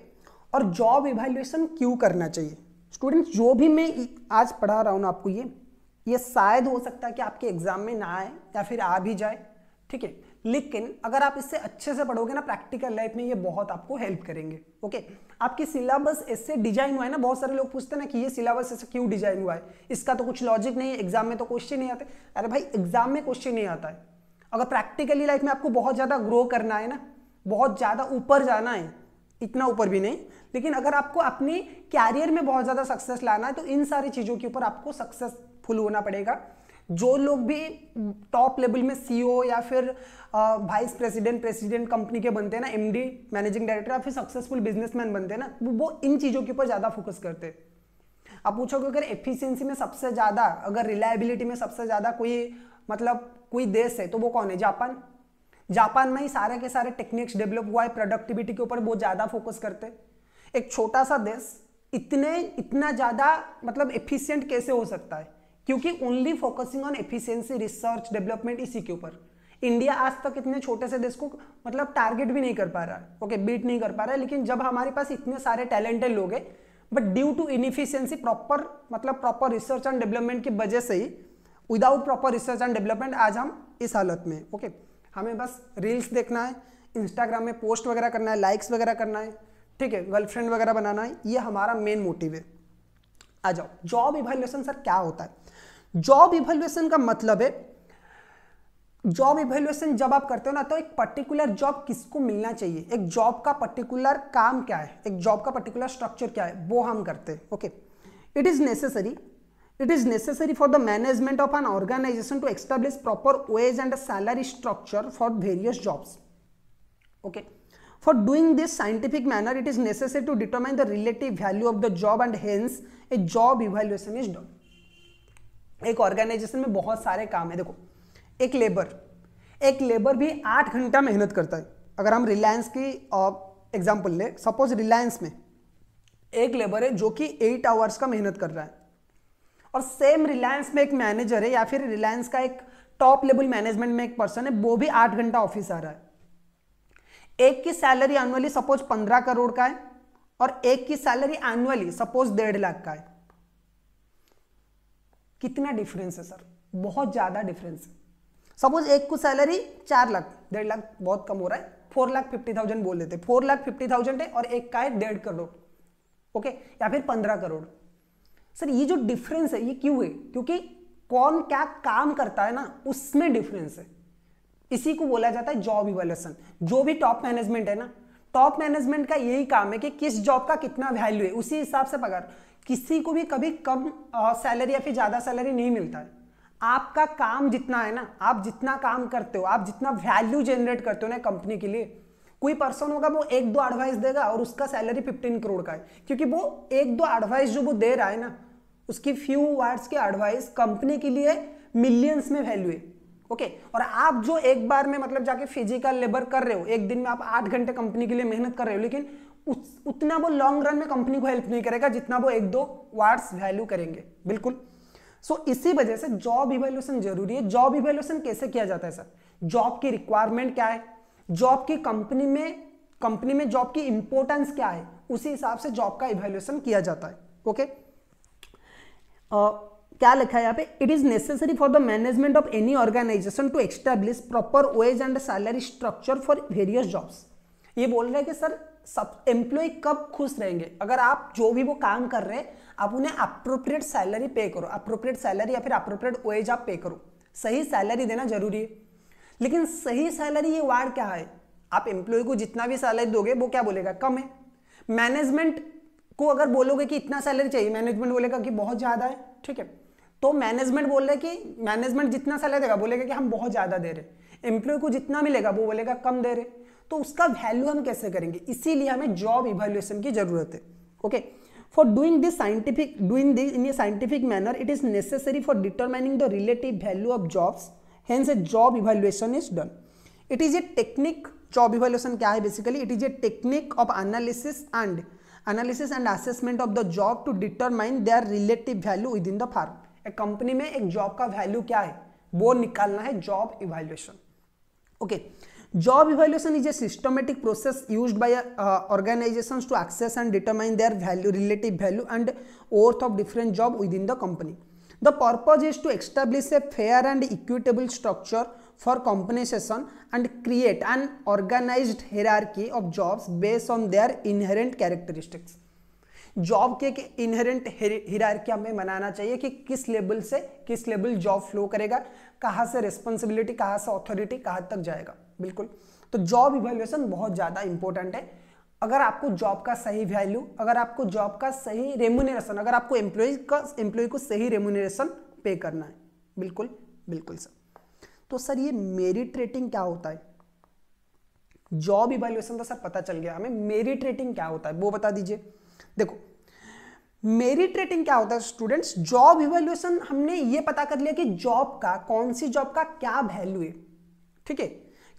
और जॉब इवैल्यूएशन क्यों करना चाहिए? स्टूडेंट्स, जो भी मैं आज पढ़ा रहा हूं ना आपको, ये शायद हो सकता है कि आपके एग्जाम में ना आए या फिर आ भी जाए, ठीक है, लेकिन अगर आप इससे अच्छे से पढ़ोगे ना प्रैक्टिकल लाइफ में, ये बहुत आपको हेल्प करेंगे। ओके, आपकी सिलेबस ऐसे डिजाइन हुआ है ना, बहुत सारे लोग पूछते हैं ना कि ये सिलेबस ऐसे क्यों डिजाइन हुआ है, इसका तो कुछ लॉजिक नहीं है, एग्जाम में तो क्वेश्चन नहीं आते। अरे भाई, एग्जाम में क्वेश्चन नहीं आता है, अगर प्रैक्टिकली लाइफ में आपको बहुत ज्यादा ग्रो करना है ना, बहुत ज्यादा ऊपर जाना है, इतना ऊपर भी नहीं, लेकिन अगर आपको अपने कैरियर में बहुत ज्यादा सक्सेस लाना है तो इन सारी चीजों के ऊपर आपको सक्सेसफुल होना पड़ेगा। जो लोग भी टॉप लेवल में सीईओ या फिर वाइस प्रेसिडेंट कंपनी के बनते हैं ना, एमडी, मैनेजिंग डायरेक्टर या फिर सक्सेसफुल बिजनेसमैन बनते हैं ना, वो इन चीजों के ऊपर ज्यादा फोकस करते हैं। आप पूछोगे अगर एफिशिएंसी में सबसे ज्यादा, अगर रिलायबिलिटी में सबसे ज्यादा कोई देश है तो वो कौन है? जापान में ही सारे के सारे टेक्निक्स डेवलप हुआ है, प्रोडक्टिविटी के ऊपर वो ज्यादा फोकस करते हैं। एक छोटा सा देश इतना ज्यादा एफिशिएंट कैसे हो सकता है? क्योंकि only focusing on efficiency, research, development, इसी के ऊपर। इंडिया आज तक इतने छोटे से देश को टारगेट भी नहीं कर पा रहा है, ओके, बीट नहीं कर पा रहा है। लेकिन जब हमारे पास इतने सारे टैलेंटेड लोग हैं, but due to inefficiency, proper research and development की वजह से ही without proper research and development आज हम इस हालत में, ओके। हमें बस रील्स देखना है, इंस्टाग्राम में पोस्ट वगैरह करना है, लाइक्स वगैरह करना है, ठीक है, गर्लफ्रेंड वगैरह बनाना है, ये हमारा मेन मोटिव है। आ जाओ, जॉब इवैल्यूएशन सर क्या होता है? जॉब इवैल्यूएशन का मतलब है, जॉब इवैल्यूएशन जब आप करते हो ना, तो एक पर्टिकुलर जॉब किसको मिलना चाहिए, एक जॉब का पर्टिकुलर काम क्या है, एक जॉब का पर्टिकुलर स्ट्रक्चर क्या है, वो हम करते हैं, okay. It is necessary for the management of an organization to establish proper wage and salary structure for various jobs, okay. For doing this scientific manner, it is necessary to determine the relative value of the job and hence a job evaluation is done. एक organisation में बहुत सारे काम है। देखो, एक labour भी 8 घंटा मेहनत करता है। अगर हम रिलायंस की एग्जांपल ले, सपोज रिलायंस में एक लेबर है जो कि 8 आवर्स का मेहनत कर रहा है, और सेम रिलायंस में एक मैनेजर है या फिर रिलायंस का एक टॉप लेवल मैनेजमेंट में एक पर्सन है, वो भी 8 घंटा ऑफिस आ रहा है। एक की सैलरी एनुअली सपोज 15 करोड़ का है और एक की सैलरी एनुअली सपोज 1.5 लाख का है। कितना डिफरेंस है सर? बहुत ज्यादा डिफरेंस है। सपोज एक को सैलरी 4 लाख, 1.5 लाख बहुत कम हो रहा है, 4,50,000 बोल लेते, 4,50,000 है और एक का है 1.5 करोड़, ओके, या फिर 15 करोड़। सर ये जो डिफरेंस है ये क्यों है? क्योंकि कौन क्या काम करता है ना, उसमें डिफरेंस है। इसी को बोला जाता है जॉब इवैल्यूएशन। जो भी टॉप मैनेजमेंट है ना, टॉप मैनेजमेंट का यही काम है कि किस जॉब का कितना वैल्यू है, उसी हिसाब से पगार। किसी को भी कभी कम सैलरी या फिर ज्यादा सैलरी नहीं मिलता है। आपका काम जितना है ना, आप जितना काम करते हो, आप जितना वैल्यू जनरेट करते हो ना कंपनी के लिए, कोई पर्सन होगा वो 1-2 एडवाइस देगा और उसका सैलरी 15 करोड़ का है, क्योंकि वो 1-2 एडवाइस जो वो दे रहा है ना, उसकी फ्यू वर्ड्स के एडवाइस कंपनी के लिए मिलियंस में वैल्यू है, ओके। और आप जो एक बार में मतलब जाके फिजिकल लेबर कर रहे हो, एक दिन में आप 8 घंटे कंपनी के लिए मेहनत कर रहे हो, लेकिन उतना वो लॉन्ग रन में कंपनी को हेल्प नहीं करेगा जितना वो 1-2 वर्ड्स वैल्यू करेंगे, बिल्कुल। सो इसी वजह से जॉब इवैल्यूएशन जरूरी है। जॉब इवैल्यूएशन कैसे किया जाता है सर? जॉब की रिक्वायरमेंट क्या है, जॉब की कंपनी में जॉब की इंपॉर्टेंस क्या है, उसी हिसाब से जॉब का इवैल्यूएशन किया जाता है, ओके। क्या लिखा है यहाँ पे? It is necessary for the management of any organization to establish proper wage and salary structure for various jobs. ये बोल रहे हैं कि सर सब एम्प्लॉय कब खुश रहेंगे? अगर आप जो भी वो काम कर रहे हैं आप उन्हें अप्रोप्रिएट सैलरी पे करो, अप्रोप्रिएट सैलरी या फिर अप्रोप्रिएट वेज आप पे करो। सही सैलरी देना जरूरी है, लेकिन सही सैलरी ये वर्ड क्या है? आप एम्प्लॉय को जितना भी सैलरी दोगे वो क्या बोलेगा? कम है। मैनेजमेंट को अगर बोलोगे कि इतना सैलरी चाहिए, मैनेजमेंट बोलेगा कि बहुत ज्यादा है, ठीक है। तो मैनेजमेंट बोल रहे कि मैनेजमेंट जितना सैलरी देगा बोलेगा कि हम बहुत ज्यादा दे रहे, एम्प्लॉय को जितना मिलेगा वो बोलेगा कम दे रहे, तो उसका वैल्यू हम कैसे करेंगे? इसीलिए हमें जॉब इवैल्यूएशन की जरूरत है, okay. For doing this in a scientific manner it is necessary for determining the relative value of jobs, hence a job evaluation is done. It is a technique. Job evaluation क्या है? Basically it is a technique of analysis and assessment of the job to determine their relative value within the firm. एक company में एक job का value क्या है वो निकालना है job evaluation, okay. Job evaluation is a systematic process used by organizations to assess and determine their value, relative value and worth of different job within the company. The purpose is to establish a fair and equitable structure for compensation and create an organized hierarchy of jobs based on their inherent characteristics. Job के inherent hierarchy हमें बनाना चाहिए कि किस level से किस level job flow करेगा, कहाँ से रिस्पॉन्सिबिलिटी, कहाँ से अथॉरिटी, कहाँ तक जाएगा, बिल्कुल। तो जॉब इवैल्यूएशन बहुत ज़्यादा इंपॉर्टेंट है। अगर आपको जॉब का सही वैल्यू, अगर आपको जॉब का सही रेम्यूनरेशन, अगर आपको एम्प्लॉय को सही रेम्यूनरेशन पे करना है, बिल्कुल बिल्कुल सर। तो सर ये मेरिट रेटिंग क्या होता है? जॉब इवैल्यूएशन तो सर पता चल गया हमें, मेरिट रेटिंग क्या होता है वो बता दीजिए। देखो मेरिट रेटिंग क्या होता है स्टूडेंट्स? जॉब इवैल्यूएशन हमने ये पता कर लिया कि जॉब का, कौन सी जॉब का क्या वैल्यू है, ठीक है,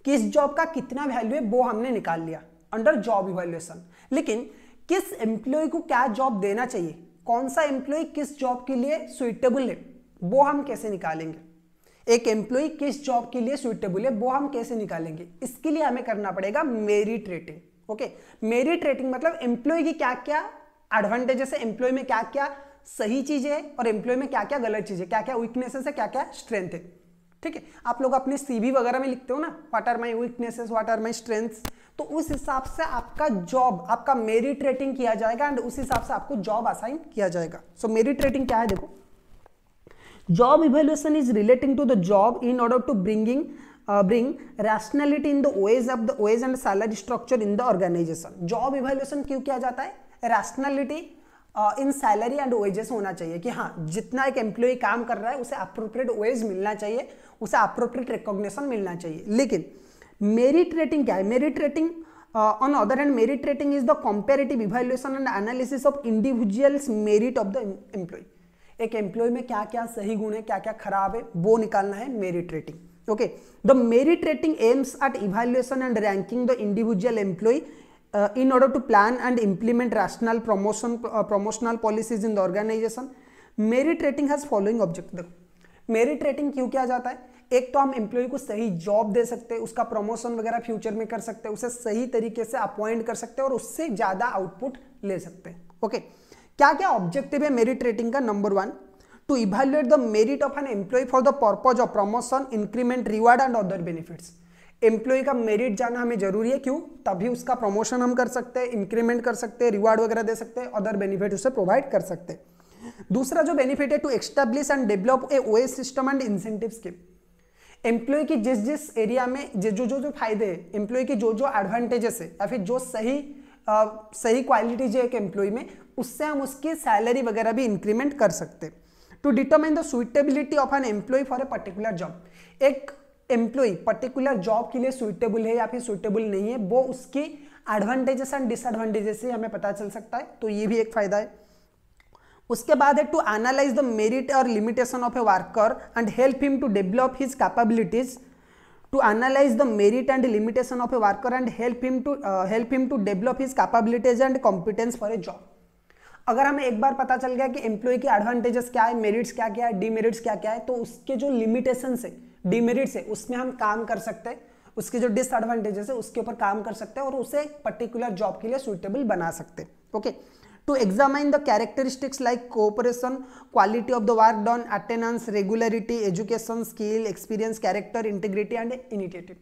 किस जॉब का कितना वैल्यू है वो हमने निकाल लिया अंडर जॉब इवैल्यूएशन। लेकिन किस एम्प्लॉय को क्या जॉब देना चाहिए, कौन सा एम्प्लॉय किस जॉब के लिए सुइटेबल है, वो हम कैसे निकालेंगे? एक एम्प्लॉय किस जॉब के लिए सुइटेबल है वो हम कैसे निकालेंगे? इसके लिए हमें करना पड़ेगा merit rating, okay. Merit rating मतलब एम्प्लॉय की क्या क्या एडवांटेजेस है, एम्प्लॉय में क्या क्या सही चीजें है और एम्प्लॉय में क्या क्या गलत चीजें, क्या क्या वीकनेसेस है, क्या क्या स्ट्रेंथ है। ठीक है, आप लोग अपने सीवी वगैरह में लिखते हो ना, what are my weaknesses, what are my strengths, तो उस हिसाब से आपका जॉब, आपका मेरिट रेटिंग किया जाएगा एंड उस हिसाब से आपको जॉब असाइन किया जाएगा। सो मेरिट रेटिंग क्या है, देखो, job evaluation is relating to the job in order to bring rationality in the wage and salary structure in the organization। Job evaluation क्यों किया जाता है, rationality in salary and wages होना चाहिए कि हाँ, जितना एक एम्प्लॉय काम कर रहा है उसे अप्रोप्रिएट वेज मिलना चाहिए, उसे अप्रोप्रिएट रिकॉग्निशन मिलना चाहिए। लेकिन मेरिट रेटिंग क्या है, merit rating on other hand, merit rating is the comparative evaluation and analysis of individuals merit of the employee. एक एम्प्लॉय में क्या क्या सही गुण है, क्या क्या खराब है, वो निकालना है merit rating. Okay, the merit rating aims at evaluation and ranking the individual employee in order to plan and implement rational promotional policies in the organization। merit rating has following objective। merit rating क्यों किया जाता है, एक तो हम employ को सही job दे सकते हैं, उसका प्रमोशन वगैरह फ्यूचर में कर सकते हैं, उसे सही तरीके से अपॉइंट कर सकते हैं और उससे ज्यादा आउटपुट ले सकते हैं। ओके, क्या क्या ऑब्जेक्टिव है मेरिट रेटिंग का, number 1, to evaluate the merit of an employee for the purpose of promotion, increment, reward and other benefits। Employee का मेरिट जाना हमें जरूरी है, क्यों, तभी उसका प्रमोशन हम कर सकते हैं, इंक्रीमेंट कर सकते हैं, रिवार्ड वगैरह दे सकते हैं, अदर बेनिफिट उसे प्रोवाइड कर सकते हैं। दूसरा जो बेनिफिट है, to establish and develop a wage system and incentive scheme. Employee की जिस जिस एरिया में जो फायदे है, एम्प्लॉय की जो एडवांटेजेस है या फिर जो सही क्वालिटीज है एक एम्प्लॉय में, उससे हम उसकी सैलरी वगैरह भी इंक्रीमेंट कर सकते हैं। To determine the suitability of an employee for a particular job, एक एम्प्लॉय पर्टिकुलर जॉब के लिए सुइटेबल है या फिर सुइटेबल नहीं है, वो उसकी एडवांटेजेस एंड डिसएडवांटेजेस से हमें पता चल सकता है, तो ये भी एक फायदा है। उसके बाद है टू एनालाइज द मेरिट और limitation of a worker and help him to develop his capabilities. To analyze the merit and limitation of a worker and help him to develop his capabilities and competence for a job. अगर हमें एक बार पता चल गया कि employ की advantages क्या है, मेरिट्स क्या क्या है, डीमेरिट्स क्या क्या है, तो उसके जो लिमिटेशंस है, डीमेरिट्स है, उसमें हम काम कर सकते हैं, उसके जो डिसएडवांटेजेस है उसके ऊपर काम कर सकते हैं और उसे पर्टिकुलर जॉब के लिए सुइटेबल बना सकते हैं। Okay, to examine the characteristics like cooperation, quality of the work done, attendance, regularity, education, skill, experience, character, integrity and initiative.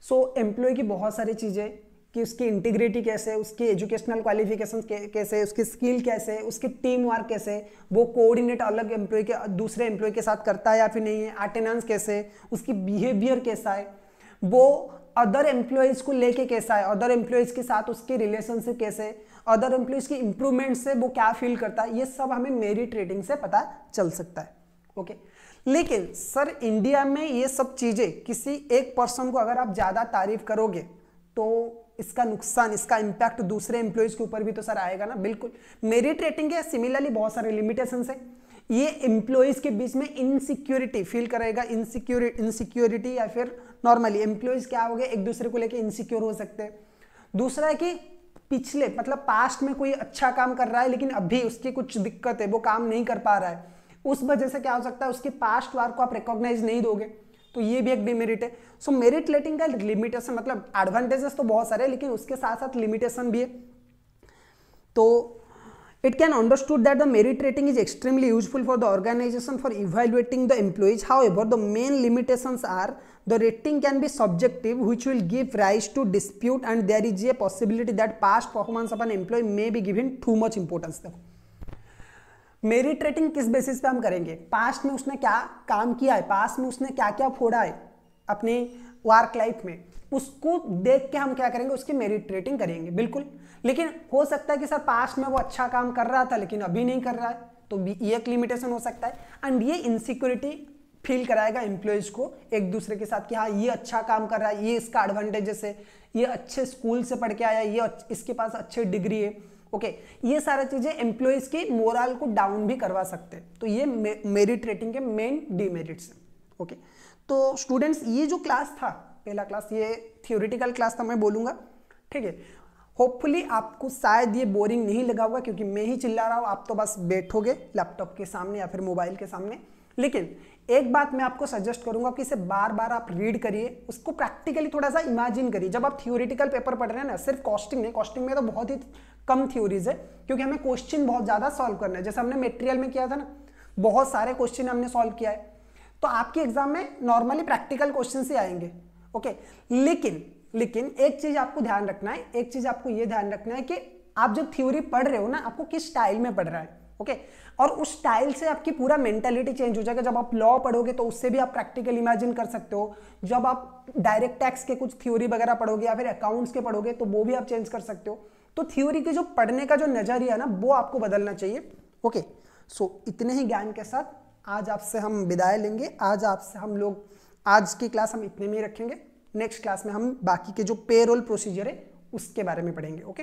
So employee की बहुत सारी चीजें कि उसकी इंटीग्रिटी कैसे है, उसकी एजुकेशनल क्वालिफिकेशन कैसे है, उसकी स्किल कैसे है, उसकी टीम वर्क कैसे है, वो कोऑर्डिनेट अलग एम्प्लॉय के दूसरे एम्प्लॉय के साथ करता है या फिर नहीं है, अटेंडेंस कैसे है, उसकी बिहेवियर कैसा है, वो अदर एम्प्लॉयज को लेके कैसा है, अदर एम्प्लॉयज के साथ उसकी रिलेशनशिप कैसे है, अदर एम्प्लॉयज की इंप्रूवमेंट से वो क्या फील करता है, ये सब हमें मेरिट रेटिंग से पता चल सकता है। ओके, लेकिन सर इंडिया में ये सब चीजें, किसी एक पर्सन को अगर आप ज्यादा तारीफ करोगे तो इसका नुकसान, इसका इंपैक्ट दूसरे एम्प्लॉयज के ऊपर भी तो सर आएगा ना। बिल्कुल, मेरिट रेटिंग के सिमिलरली बहुत सारे लिमिटेशंस है, ये एम्प्लॉयज के बीच में इनसिक्योरिटी फील करेगा, इनसिक्योरिटी या फिर नॉर्मली एम्प्लॉयज क्या हो गए, एक दूसरे को लेके इनसिक्योर हो सकते हैं। दूसरा है कि पिछले मतलब पास्ट में कोई अच्छा काम कर रहा है लेकिन अभी उसकी कुछ दिक्कत है, वो काम नहीं कर पा रहा है, उस वजह से क्या हो सकता है, उसके पास्ट वर्क को आप रिकॉग्नाइज नहीं दोगे, तो ये भी एक डिमेरिट है। सो मेरिट रेटिंग का लिमिटेशन, मतलब एडवांटेजेस तो बहुत सारे हैं लेकिन उसके साथ साथ लिमिटेशन भी है। तो it can understood that the merit rating is extremely useful for the organization for evaluating the employees. However, the main limitations are the rating can be subjective, which will give rise to dispute, and there is a possibility that past performance of an employee may be given too much importance. Merit rating किस basis पे हम करेंगे, past में उसने क्या काम किया है, पास्ट में उसने क्या क्या फोड़ा है अपने वर्क लाइफ में, उसको देख के हम क्या करेंगे, उसकी मेरिट रेटिंग करेंगे। बिल्कुल, लेकिन हो सकता है कि सर पास्ट में वो अच्छा काम कर रहा था लेकिन अभी नहीं कर रहा है, तो ये एक लिमिटेशन हो सकता है। एंड ये इनसिक्योरिटी फील कराएगा एम्प्लॉयज को एक दूसरे के साथ कि हाँ ये अच्छा काम कर रहा है, ये इसका एडवांटेजेस है, ये अच्छे स्कूल से पढ़ के आया, ये इसके पास अच्छी डिग्री है। ओके, ये सारी चीजें एम्प्लॉयज की मोरल को डाउन भी करवा सकते हैं, तो ये मेरिट रेटिंग के मेन डीमेरिट्स हैं। ओके, तो स्टूडेंट्स ये जो क्लास था, पहला क्लास, ये थियोरिटिकल क्लास था मैं बोलूंगा, ठीक है। होपफुली आपको शायद ये बोरिंग नहीं लगा होगा क्योंकि मैं ही चिल्ला रहा हूँ, आप तो बस बैठोगे लैपटॉप के सामने या फिर मोबाइल के सामने, लेकिन एक बात मैं आपको सजेस्ट करूंगा कि इसे बार बार आप रीड करिए, उसको प्रैक्टिकली थोड़ा सा इमेजिन करिए। जब आप थियोरिटिकल पेपर पढ़ रहे हैं ना, सिर्फ कॉस्टिंग नहीं, कॉस्टिंग में तो बहुत ही कम थ्योरीज है क्योंकि हमें क्वेश्चन बहुत ज्यादा सॉल्व करना है। जैसे हमने मटेरियल में किया था ना, बहुत सारे क्वेश्चन हमने सॉल्व किया है, तो आपके एग्जाम में नॉर्मली प्रैक्टिकल क्वेश्चन ही आएंगे। ओके, लेकिन एक चीज आपको ध्यान रखना है, एक चीज आपको यह ध्यान रखना है कि आप जब थ्योरी पढ़ रहे हो ना, आपको किस स्टाइल में पढ़ रहा है। ओके, और उस स्टाइल से आपकी पूरा मेंटालिटी चेंज हो जाएगा। जब आप लॉ पढ़ोगे तो उससे भी आप प्रैक्टिकल इमेजिन कर सकते हो। जब आप डायरेक्ट टैक्स के कुछ थ्योरी वगैरह पढ़ोगे या फिर अकाउंट्स के पढ़ोगे तो वो भी आप चेंज कर सकते हो। तो थ्योरी के जो पढ़ने का जो नजरिया है ना, वो आपको बदलना चाहिए। ओके, सो इतने ही ज्ञान के साथ आज आपसे हम विदाई लेंगे। आज की क्लास हम इतने में ही रखेंगे। नेक्स्ट क्लास में हम बाकी के जो पेरोल प्रोसीजर है उसके बारे में पढ़ेंगे। ओके।